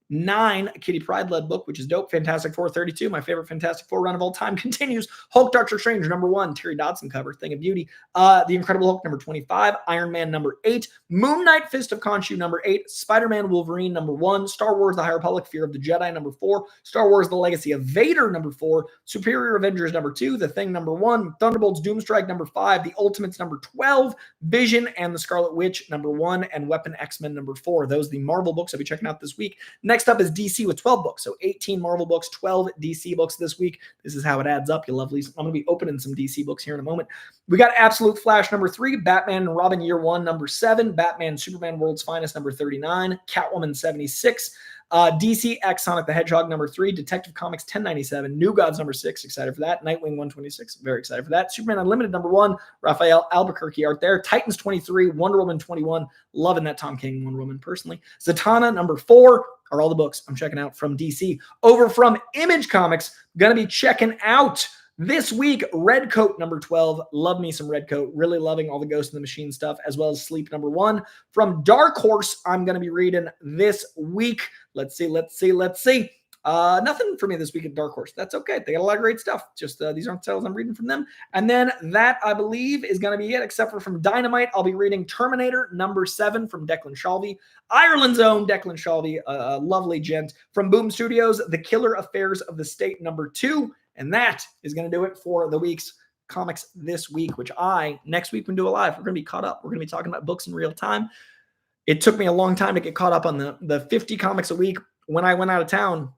#9, a Kitty Pryde-led book, which is dope. Fantastic Four 32, my favorite Fantastic Four run of all time, continues. Hulk Doctor Strange #1, Terry Dodson cover, thing of beauty. The Incredible Hulk #25, Iron Man #8, Moon Knight Fist of Khonshu #8, Spider-Man Wolverine #1, Star Wars The High Republic Fear of the Jedi #4, Star Wars The Legacy of Vader #4, Superior Avengers #2, The Thing #1, Thunderbolts Doomstrike #5, The Ultimates #12, Vision and the Scarlet Witch #1, and Weapon X-Men #4. Those are the Marvel books I'll be checking out this week. Next up is DC with 12 books. So 18 Marvel books, 12 DC books this week. This is how it adds up, you lovelies. I'm going to be opening some DC books here in a moment. We got Absolute Flash #3, Batman and Robin Year 1 #7, Batman Superman World's Finest #39, Catwoman 76, DC X Sonic the Hedgehog #3, Detective Comics 1097, New Gods #6, excited for that, Nightwing 126, very excited for that, Superman Unlimited #1, Raphael Albuquerque art there, Titans 23, Wonder Woman 21, loving that Tom King Wonder Woman personally, Zatanna #4 are all the books I'm checking out from DC. Over from Image Comics, gonna be checking out this week, Red Coat #12. Love me some Red Coat. Really loving all the Ghost in the Machine stuff, as well as Sleep #1. From Dark Horse, I'm going to be reading this week. Let's see. Nothing for me this week at Dark Horse. That's okay. They got a lot of great stuff. Just these aren't titles I'm reading from them. And then that, I believe, is going to be it, except for from Dynamite. I'll be reading Terminator #7 from Declan Shalvey. Ireland's own Declan Shalvey, a lovely gent. From Boom Studios, The Killer Affairs of the State #2. And that is going to do it for the week's comics this week, which next week, when we do a live, we're going to be caught up. We're going to be talking about books in real time. It took me a long time to get caught up on the 50 comics a week. When I went out of town,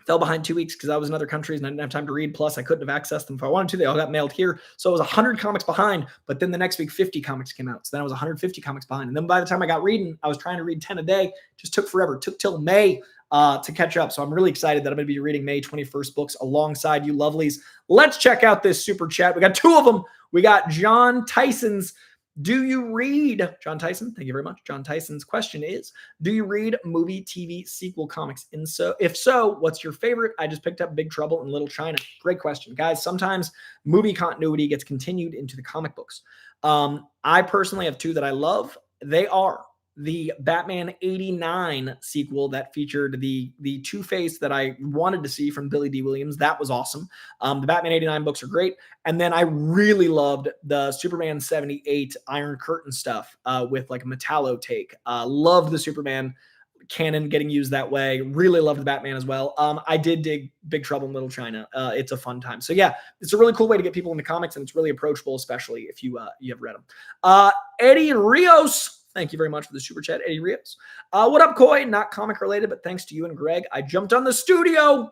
fell behind 2 weeks because I was in other countries and I didn't have time to read. Plus, I couldn't have accessed them if I wanted to. They all got mailed here. So it was 100 comics behind. But then the next week, 50 comics came out. So then I was 150 comics behind. And then by the time I got reading, I was trying to read 10 a day. It just took forever. It took till May to catch up. So I'm really excited that I'm going to be reading May 21st books alongside you lovelies. Let's check out this super chat. We got two of them. We got John Tyson's. Do you read, John Tyson, thank you very much. John Tyson's question is, do you read movie, TV, sequel comics? And so, if so, what's your favorite? I just picked up Big Trouble in Little China. Great question. Guys, sometimes movie continuity gets continued into the comic books. I personally have two that I love. They are the Batman 89 sequel that featured the Two-Face that I wanted to see from Billy D. Williams. That was awesome. The Batman 89 books are great. And then I really loved the Superman 78 Iron Curtain stuff with like a Metallo take. Loved the Superman canon getting used that way. Really loved the Batman as well. I did dig Big Trouble in Little China. It's a fun time. So yeah, it's a really cool way to get people into comics, and it's really approachable, especially if you have read them. Eddie Rios, thank you very much for the super chat, Eddie Rios. What up, Coy? Not comic related, but thanks to you and Greg, I jumped on the studio.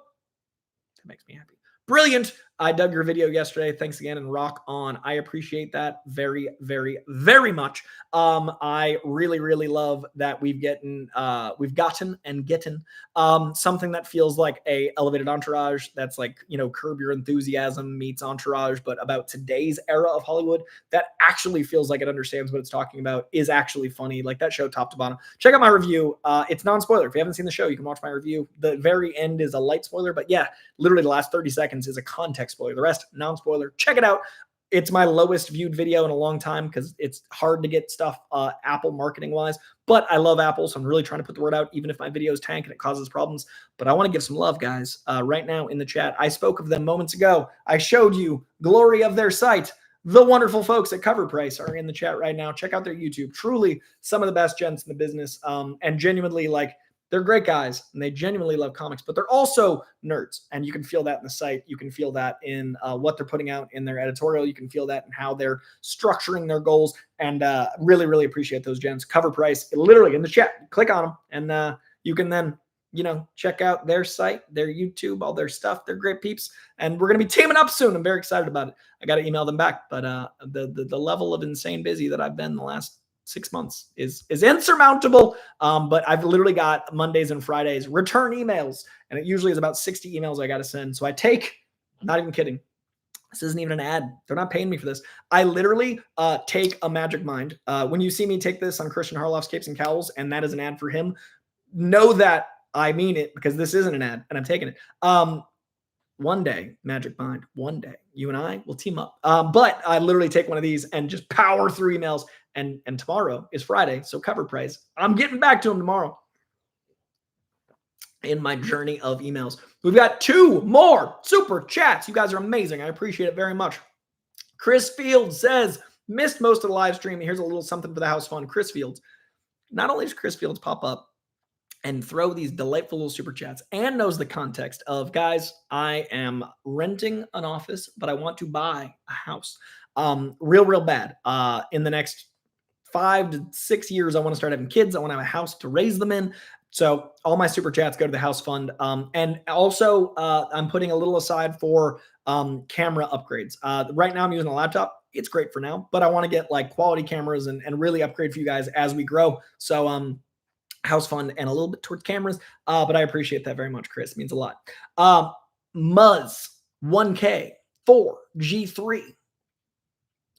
That makes me happy. Brilliant. I dug your video yesterday. Thanks again, and rock on. I appreciate that very, very, very much. I really, really love that we've gotten something that feels like a elevated Entourage. That's like, Curb Your Enthusiasm meets Entourage, but about today's era of Hollywood that actually feels like it understands what it's talking about, is actually funny. Like that show top to bottom. Check out my review. It's non-spoiler. If you haven't seen the show, you can watch my review. The very end is a light spoiler, but yeah, literally the last 30 seconds is a context spoiler. The rest, non-spoiler. Check it out. It's my lowest viewed video in a long time because it's hard to get stuff Apple marketing wise. But I love Apple, so I'm really trying to put the word out, even if my videos tank and it causes problems. But I want to give some love, guys, right now in the chat. I spoke of them moments ago. I showed you glory of their site. The wonderful folks at Cover Price are in the chat right now. Check out their YouTube. Truly some of the best gents in the business, and genuinely, like, they're great guys and they genuinely love comics, but they're also nerds. And you can feel that in the site. You can feel that in what they're putting out in their editorial. You can feel that in how they're structuring their goals. And really, really appreciate those gents. Cover Price, literally in the chat. Click on them and you can then, check out their site, their YouTube, all their stuff. They're great peeps. And we're going to be teaming up soon. I'm very excited about it. I got to email them back. But the level of insane busy that I've been the last 6 months is insurmountable. But I've literally got Mondays and Fridays return emails, and it usually is about 60 emails I got to send. So I take, not even kidding, this isn't even an ad. They're not paying me for this. I literally take a Magic Mind. When you see me take this on Christian Harloff's Capes and Cowls, and that is an ad for him, know that I mean it, because this isn't an ad and I'm taking it. One day, Magic Mind, one day, you and I will team up. But I literally take one of these and just power through emails. And tomorrow is Friday, so Cover Price. I'm getting back to him tomorrow in my journey of emails. We've got 2 more super chats. You guys are amazing. I appreciate it very much. Chris Fields says, missed most of the live stream. Here's a little something for the house fun. Chris Fields. Not only does Chris Fields pop up and throw these delightful little super chats and knows the context of, guys, I am renting an office, but I want to buy a house. Real bad. In the next 5 to 6 years, I want to start having kids. I want to have a house to raise them in. So all my super chats go to the house fund. And also I'm putting a little aside for camera upgrades. Right now I'm using a laptop. It's great for now, but I want to get like quality cameras and really upgrade for you guys as we grow. So house fund and a little bit towards cameras. But I appreciate that very much, Chris. It means a lot. Muzz 1K 4G3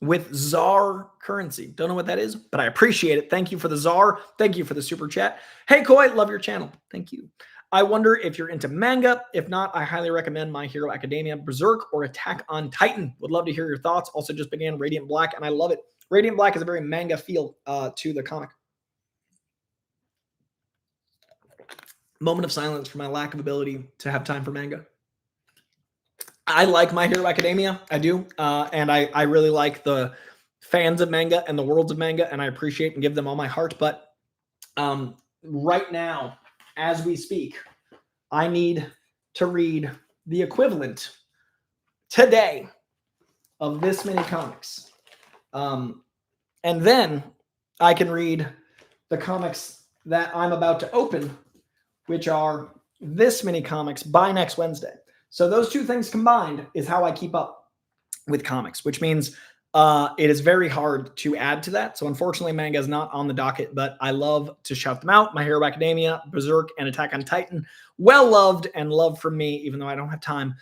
with ZAR currency. Don't know what that is, but I appreciate it. Thank you for the ZAR. Thank you for the super chat. Hey, Koi, love your channel. Thank you. I wonder if you're into manga. If not, I highly recommend My Hero Academia, Berserk, or Attack on Titan. Would love to hear your thoughts. Also just began Radiant Black, and I love it. Radiant Black is a very manga feel to the comic. Moment of silence for my lack of ability to have time for manga. I like My Hero Academia. I do. And I really like the fans of manga and the worlds of manga, and I appreciate and give them all my heart. But right now, as we speak, I need to read the equivalent today of this many comics. And then I can read the comics that I'm about to open, which are this many comics by next Wednesday. So those 2 things combined is how I keep up with comics, which means it is very hard to add to that. So unfortunately, manga is not on the docket, but I love to shout them out. My Hero Academia, Berserk, and Attack on Titan. Well loved and loved from me, even though I don't have time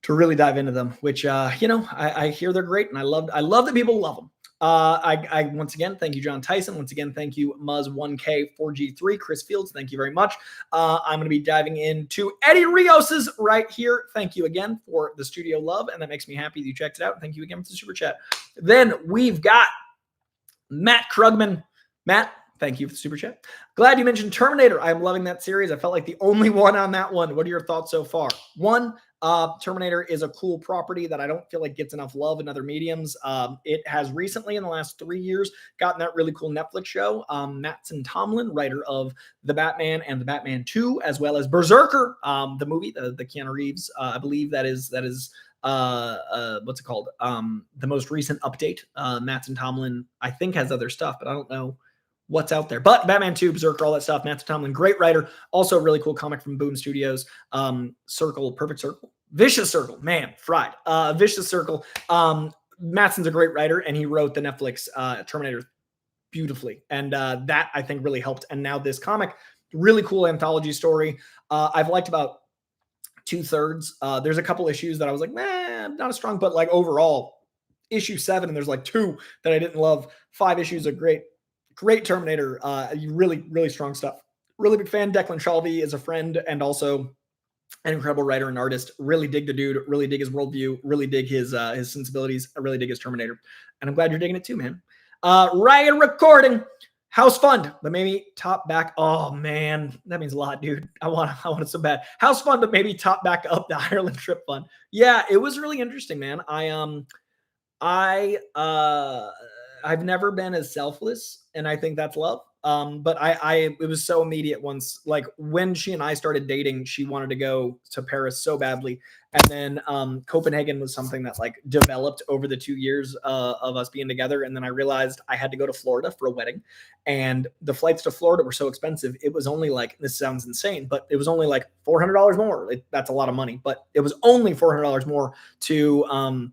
to really dive into them, which, I hear they're great, and I love that people love them. I once again, thank you, John Tyson. Once again, thank you, Muzz1K 4G3, Chris Fields. Thank you very much. I'm going to be diving into Eddie Rios's right here. Thank you again for the studio love, and that makes me happy that you checked it out. Thank you again for the super chat. Then we've got Matt Krugman. Matt, thank you for the super chat. Glad you mentioned Terminator. I'm loving that series. I felt like the only one on that one. What are your thoughts so far? One, Terminator is a cool property that I don't feel like gets enough love in other mediums. It has recently, in the last 3 years, gotten that really cool Netflix show. Mattson Tomlin, writer of The Batman and The Batman 2, as well as Berserker, the movie, the Keanu Reeves. I believe that is what's it called? The most recent update. Mattson Tomlin, I think, has other stuff, but I don't know what's out there. But Batman 2, Berserker, all that stuff. Mattson Tomlin, great writer. Also a really cool comic from Boom Studios. Circle, Perfect Circle. Vicious Circle. Man, fried. Vicious Circle. Mattson's a great writer, and he wrote the Netflix Terminator beautifully. And that, I think, really helped. And now this comic, really cool anthology story. I've liked about 2/3. There's a couple issues that I was like, not as strong. But like overall, issue 7, and there's like 2 that I didn't love. 5 issues are great. Great Terminator. Really, really strong stuff. Really big fan. Declan Shalvey is a friend and also an incredible writer and artist. Really dig the dude. Really dig his worldview. Really dig his sensibilities. I really dig his Terminator. And I'm glad you're digging it too, man. Ryan recording. House fund, but maybe top back. Oh man, that means a lot, dude. I want it so bad. House fund, but maybe top back up the Ireland trip fund. Yeah, it was really interesting, man. I've never been as selfless, and I think that's love. But it was so immediate once, like when she and I started dating, she wanted to go to Paris so badly. And then Copenhagen was something that like developed over the 2 years of us being together. And then I realized I had to go to Florida for a wedding, and the flights to Florida were so expensive. It was only like, this sounds insane, but it was only like $400 more. That's a lot of money, but it was only $400 more to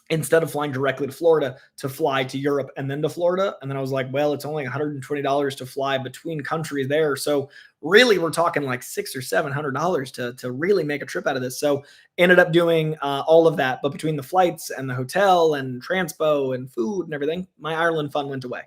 instead of flying directly to Florida, to fly to Europe and then to Florida. And then I was like, well, it's only $120 to fly between countries there. So really we're talking like $600 or $700 to really make a trip out of this. So ended up doing all of that. But between the flights and the hotel and transpo and food and everything, my Ireland fund went away.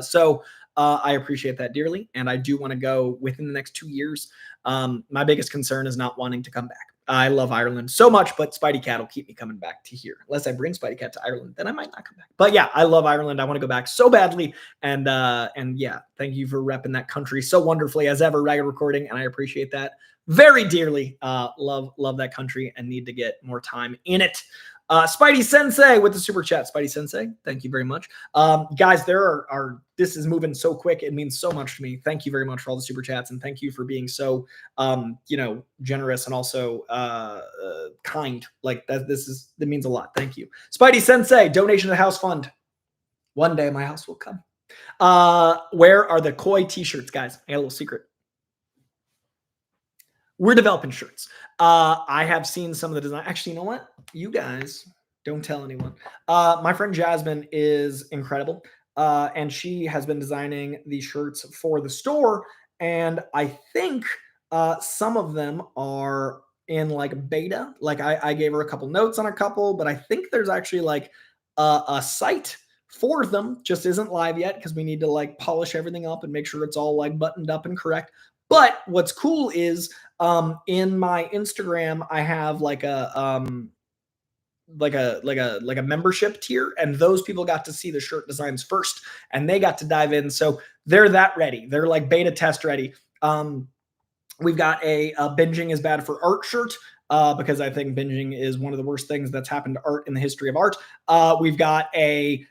So I appreciate that dearly. And I do want to go within the next 2 years. My biggest concern is not wanting to come back. I love Ireland so much, but Spidey Cat will keep me coming back to here. Unless I bring Spidey Cat to Ireland, then I might not come back. But yeah, I love Ireland. I want to go back so badly. And yeah, thank you for repping that country so wonderfully as ever, Ragged Recording, and I appreciate that very dearly. Love that country and need to get more time in it. Spidey Sensei with the super chat. Spidey Sensei, thank you very much. Guys, there are this is moving so quick. It means so much to me. Thank you very much for all the super chats, and thank you for being so generous and also kind. Like that means a lot. Thank you. Spidey Sensei, donation to the house fund. One day my house will come. Where are the koi t-shirts, guys? I got a little secret. We're developing shirts. I have seen some of the design. Actually, you know what? You guys don't tell anyone. My friend Jasmine is incredible. And she has been designing these shirts for the store. And I think some of them are in like beta. Like I gave her a couple notes on a couple, but I think there's actually like a site for them. Just isn't live yet because we need to like polish everything up and make sure it's all like buttoned up and correct. But what's cool is in my Instagram, I have like a membership tier, and those people got to see the shirt designs first, and they got to dive in. So they're that ready. They're like beta test ready. We've got a binging is bad for art shirt. Because I think binging is one of the worst things that's happened to art in the history of art. We've got a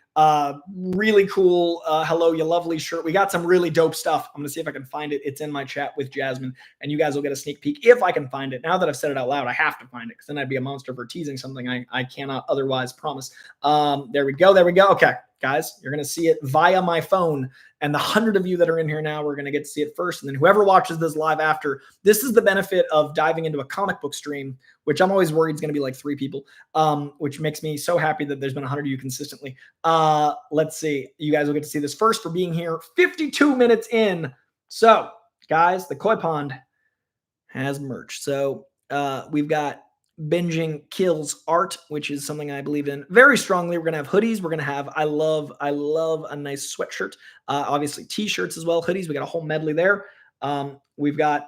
really cool Hello You Lovely shirt. We got some really dope stuff. I'm gonna see if I can find it. It's in my chat with Jasmine, and you guys will get a sneak peek if I can find it. Now that I've said it out loud, I have to find it because then I'd be a monster for teasing something I cannot otherwise promise. There we go. Okay, guys, you're gonna see it via my phone, and the 100 of you that are in here now, we're gonna get to see it first, and then whoever watches this live after. This is the benefit of diving into a comic book stream, which I'm always worried is gonna be like 3 people, which makes me so happy that there's been 100 of you consistently. Let's see. You guys will get to see this first for being here 52 minutes in. So, guys, the koi pond has merch. So, we've got binging kills art, which is something I believe in very strongly. We're going to have hoodies. We're going to have, I love a nice sweatshirt. Obviously t-shirts as well, hoodies. We got a whole medley there. We've got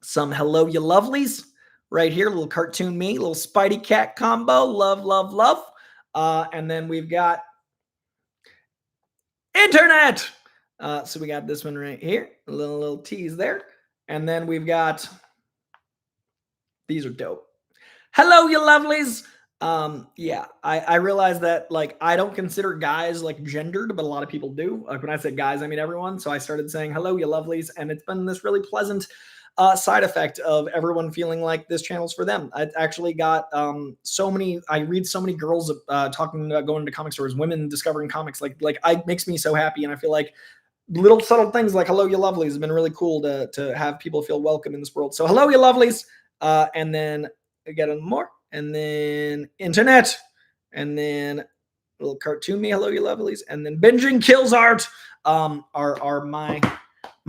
some Hello You Lovelies right here. A little cartoon me, little Spidey Cat combo. Love. And then we've got internet. So we got this one right here, a little tease there. And then we've got, these are dope. Hello, you lovelies. Yeah, I realize that like I don't consider guys like gendered, but a lot of people do. Like when I say guys, I mean everyone. So I started saying hello, you lovelies, and it's been this really pleasant side effect of everyone feeling like this channel's for them. I actually got I read so many girls talking about going to comic stores, women discovering comics. Like it makes me so happy, and I feel like little subtle things like hello, you lovelies has been really cool to have people feel welcome in this world. So hello, you lovelies, and then I get more, and then internet, and then a little cartoon me, hello, you lovelies, and then binging kills art are my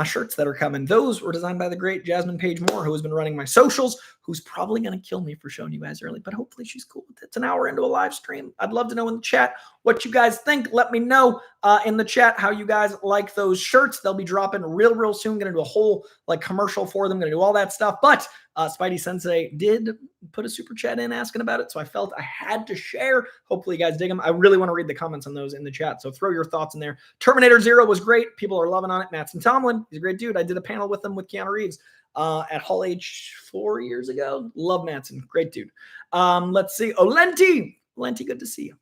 shirts that are coming. Those were designed by the great Jasmine Page Moore, who has been running my socials, who's probably going to kill me for showing you guys early, but hopefully she's cool with it. It's an hour into a live stream. I'd love to know in the chat what you guys think. Let me know. in the chat how you guys like those shirts. They'll be dropping real soon. Going to do a whole like commercial for them. Going to do all that stuff. But Spidey Sensei did put a super chat in asking about it, so I felt I had to share. Hopefully you guys dig them. I really want to read the comments on those in the chat, so throw your thoughts in there. Terminator Zero was great. People are loving on it. Matson Tomlin, he's a great dude. I did a panel with him with Keanu Reeves at Hall H 4 years ago. Love Matson, great dude. Let's see. Lenti, good to see you.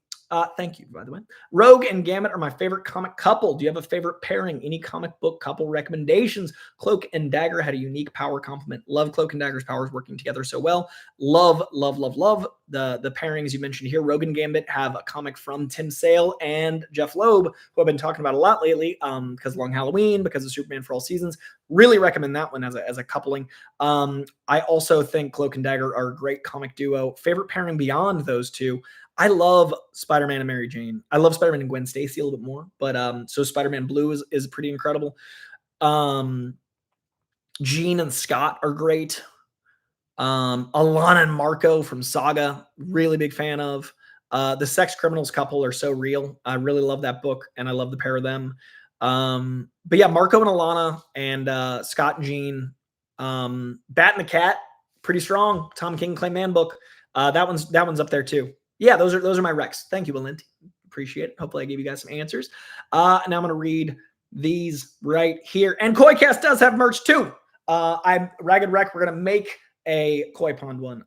Thank you, by the way. Rogue and Gambit are my favorite comic couple. Do you have a favorite pairing? Any comic book couple recommendations? Cloak and Dagger had a unique power complement. Love Cloak and Dagger's powers working together so well. Love the pairings you mentioned here. Rogue and Gambit have a comic from Tim Sale and Jeff Loeb, who I've been talking about a lot lately because Long Halloween, because of Superman for All Seasons. Really recommend that one as a coupling. I also think Cloak and Dagger are a great comic duo. Favorite pairing beyond those two? I love Spider-Man and Mary Jane. I love Spider-Man and Gwen Stacy a little bit more, but so Spider-Man Blue is pretty incredible. Jean and Scott are great. Alana and Marco from Saga, really big fan of. The Sex Criminals couple are so real. I really love that book, and I love the pair of them. But yeah, Marco and Alana and Scott and Jean. Bat and the Cat, pretty strong. Tom King Clay Man book. That one's up there too. Yeah, those are my recs. Thank you, Valenti. Appreciate it. Hopefully I gave you guys some answers. Now I'm going to read these right here. And KoiCast does have merch too. I'm Ragged Rec. We're going to make a Koi Pond one.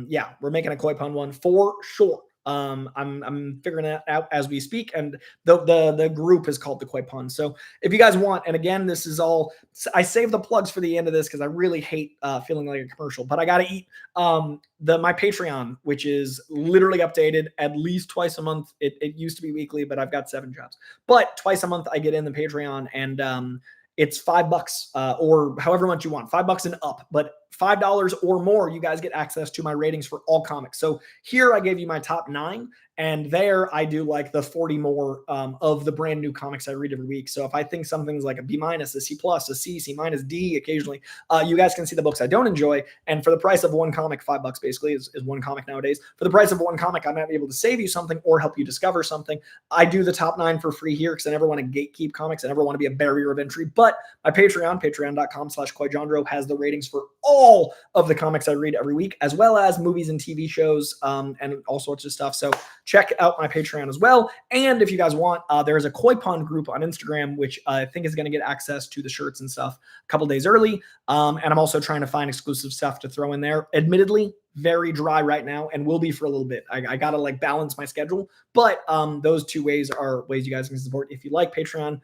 Yeah, we're making a Koi Pond one for sure. I'm figuring that out as we speak, and the group is called the Koi Pond. So if you guys want, and again, this is all, I save the plugs for the end of this because I really hate feeling like a commercial, but I got to eat my Patreon, which is literally updated at least twice a month. It used to be weekly, but I've got 7 jobs, but twice a month I get in the Patreon, and it's $5 or however much you want, $5 and up, but $5 or more, you guys get access to my ratings for all comics. So here I gave you my top 9, and there I do like the 40 more of the brand new comics I read every week. So if I think something's like a B-, a C+, a C, C-, D occasionally, you guys can see the books I don't enjoy. And for the price of one comic, $5 basically is one comic nowadays. For the price of one comic, I might be able to save you something or help you discover something. I do the top 9 for free here because I never want to gatekeep comics. I never want to be a barrier of entry. But my Patreon, patreon.com/KoiJandro, has the ratings for all of the comics I read every week, as well as movies and TV shows and all sorts of stuff. So check out my Patreon as well. And if you guys want, there's a Koi Pond group on Instagram, which I think is going to get access to the shirts and stuff a couple days early. And I'm also trying to find exclusive stuff to throw in there. Admittedly, very dry right now and will be for a little bit. I got to like balance my schedule. But those 2 ways are ways you guys can support. If you like Patreon,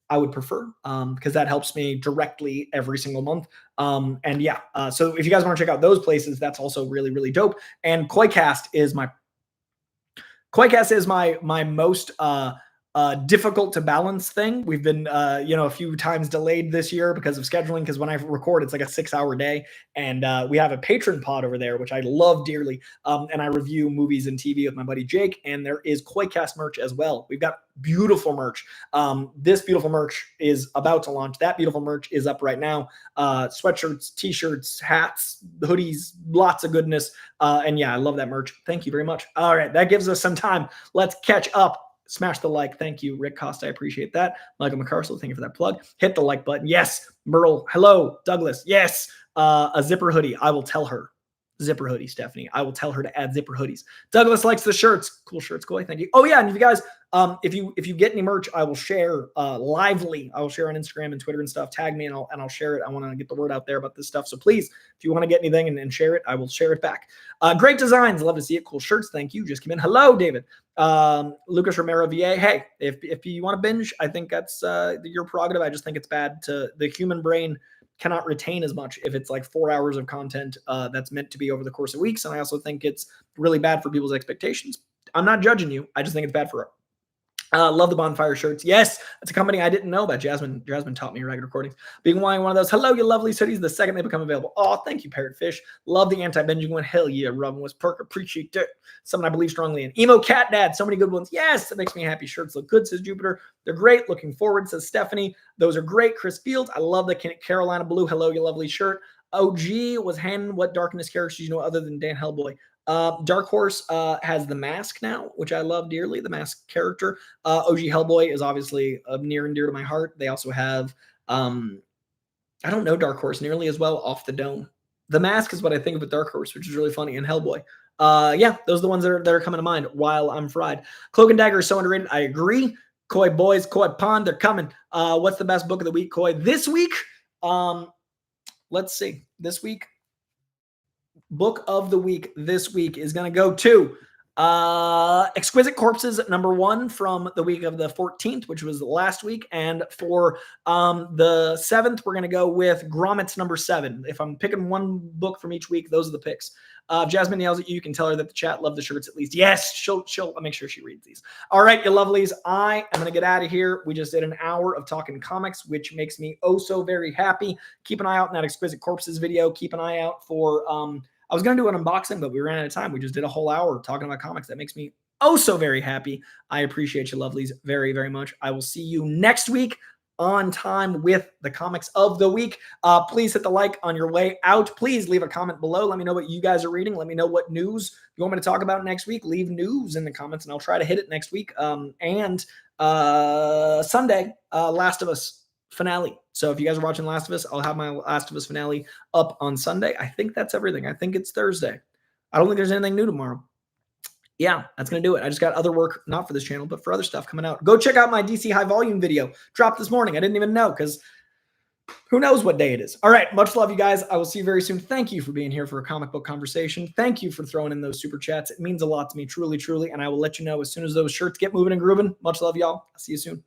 I would prefer because that helps me directly every single month. And yeah, so if you guys want to check out those places, that's also really dope. And KoiCast is my most difficult to balance thing. We've been, a few times delayed this year because of scheduling. Because when I record, it's like a 6-hour day, and we have a patron pod over there, which I love dearly. And I review movies and TV with my buddy Jake. And there is KoiCast merch as well. We've got beautiful merch. This beautiful merch is about to launch. That beautiful merch is up right now. Sweatshirts, t-shirts, hats, hoodies, lots of goodness. And yeah, I love that merch. Thank you very much. All right, that gives us some time. Let's catch up. Smash the like. Thank you, Rick Costa. I appreciate that. Michael McCarcel, thank you for that plug. Hit the like button. Yes. Merle. Hello. Douglas. Yes. A zipper hoodie. I will tell her. Zipper hoodie, Stephanie. I will tell her to add zipper hoodies. Douglas likes the shirts. Cool shirts, Koi. Thank you. Oh yeah, and if you guys, if you get any merch, I will share lively. I will share on Instagram and Twitter and stuff. Tag me and I'll share it. I want to get the word out there about this stuff. So please, if you want to get anything and share it, I will share it back. Great designs. Love to see it. Cool shirts. Thank you. Just came in. Hello, David. Lucas Romero VA. Hey, if you want to binge, I think that's your prerogative. I just think it's bad to the human brain cannot retain as much if it's like 4 hours of content that's meant to be over the course of weeks. And I also think it's really bad for people's expectations. I'm not judging you. I just think it's bad for love the Bonfire shirts. Yes, that's a company I didn't know about. Jasmine taught me Ragged Recordings. Being one of those. Hello, you lovely hoodies. The second they become available. Oh, thank you, Parrotfish. Love the anti-binging one. Hell yeah, Robin was perk. Appreciate it. Something I believe strongly in. Emo Cat Dad. So many good ones. Yes, that makes me happy. Shirts look good, says Jupiter. They're great. Looking forward, says Stephanie. Those are great. Chris Fields. I love the Carolina Blue. Hello, you lovely shirt. OG was handing what Darkness characters you know other than Dan Hellboy. Dark Horse has The Mask now, which I love dearly, the Mask character. OG Hellboy is obviously near and dear to my heart. They also have, I don't know Dark Horse nearly as well, Off the Dome. The Mask is what I think of with Dark Horse, which is really funny, and Hellboy. Yeah, those are the ones that are coming to mind while I'm fried. Cloak and Dagger is so underrated. I agree. Koi Boys, Koi Pond, they're coming. What's the best book of the week, Koi? This week, let's see. This week, book of the week this week is going to go to Exquisite Corpses #1 from the week of the 14th, which was last week. And for the 7th, we're going to go with Grommets #7. If I'm picking one book from each week, those are the picks. Jasmine yells at you. You can tell her that the chat love the shirts at least. Yes, she'll I'll make sure she reads these. All right, you lovelies. I am going to get out of here. We just did an hour of talking comics, which makes me oh so very happy. Keep an eye out in that Exquisite Corpses video. Keep an eye out for I was going to do an unboxing, but we ran out of time. We just did a whole hour talking about comics. That makes me oh so very happy. I appreciate you, lovelies, very, very much. I will see you next week on time with the comics of the week. Please hit the like on your way out. Please leave a comment below. Let me know what you guys are reading. Let me know what news you want me to talk about next week. Leave news in the comments, and I'll try to hit it next week. And Sunday, Last of Us finale. So if you guys are watching Last of Us, I'll have my Last of Us finale up on Sunday. I think that's everything. I think it's Thursday. I don't think there's anything new tomorrow. Yeah, that's going to do it. I just got other work, not for this channel, but for other stuff coming out. Go check out my DC High Volume video. Dropped this morning. I didn't even know because who knows what day it is. All right, much love, you guys. I will see you very soon. Thank you for being here for a comic book conversation. Thank you for throwing in those super chats. It means a lot to me, truly, truly. And I will let you know as soon as those shirts get moving and grooving. Much love, y'all. I'll see you soon.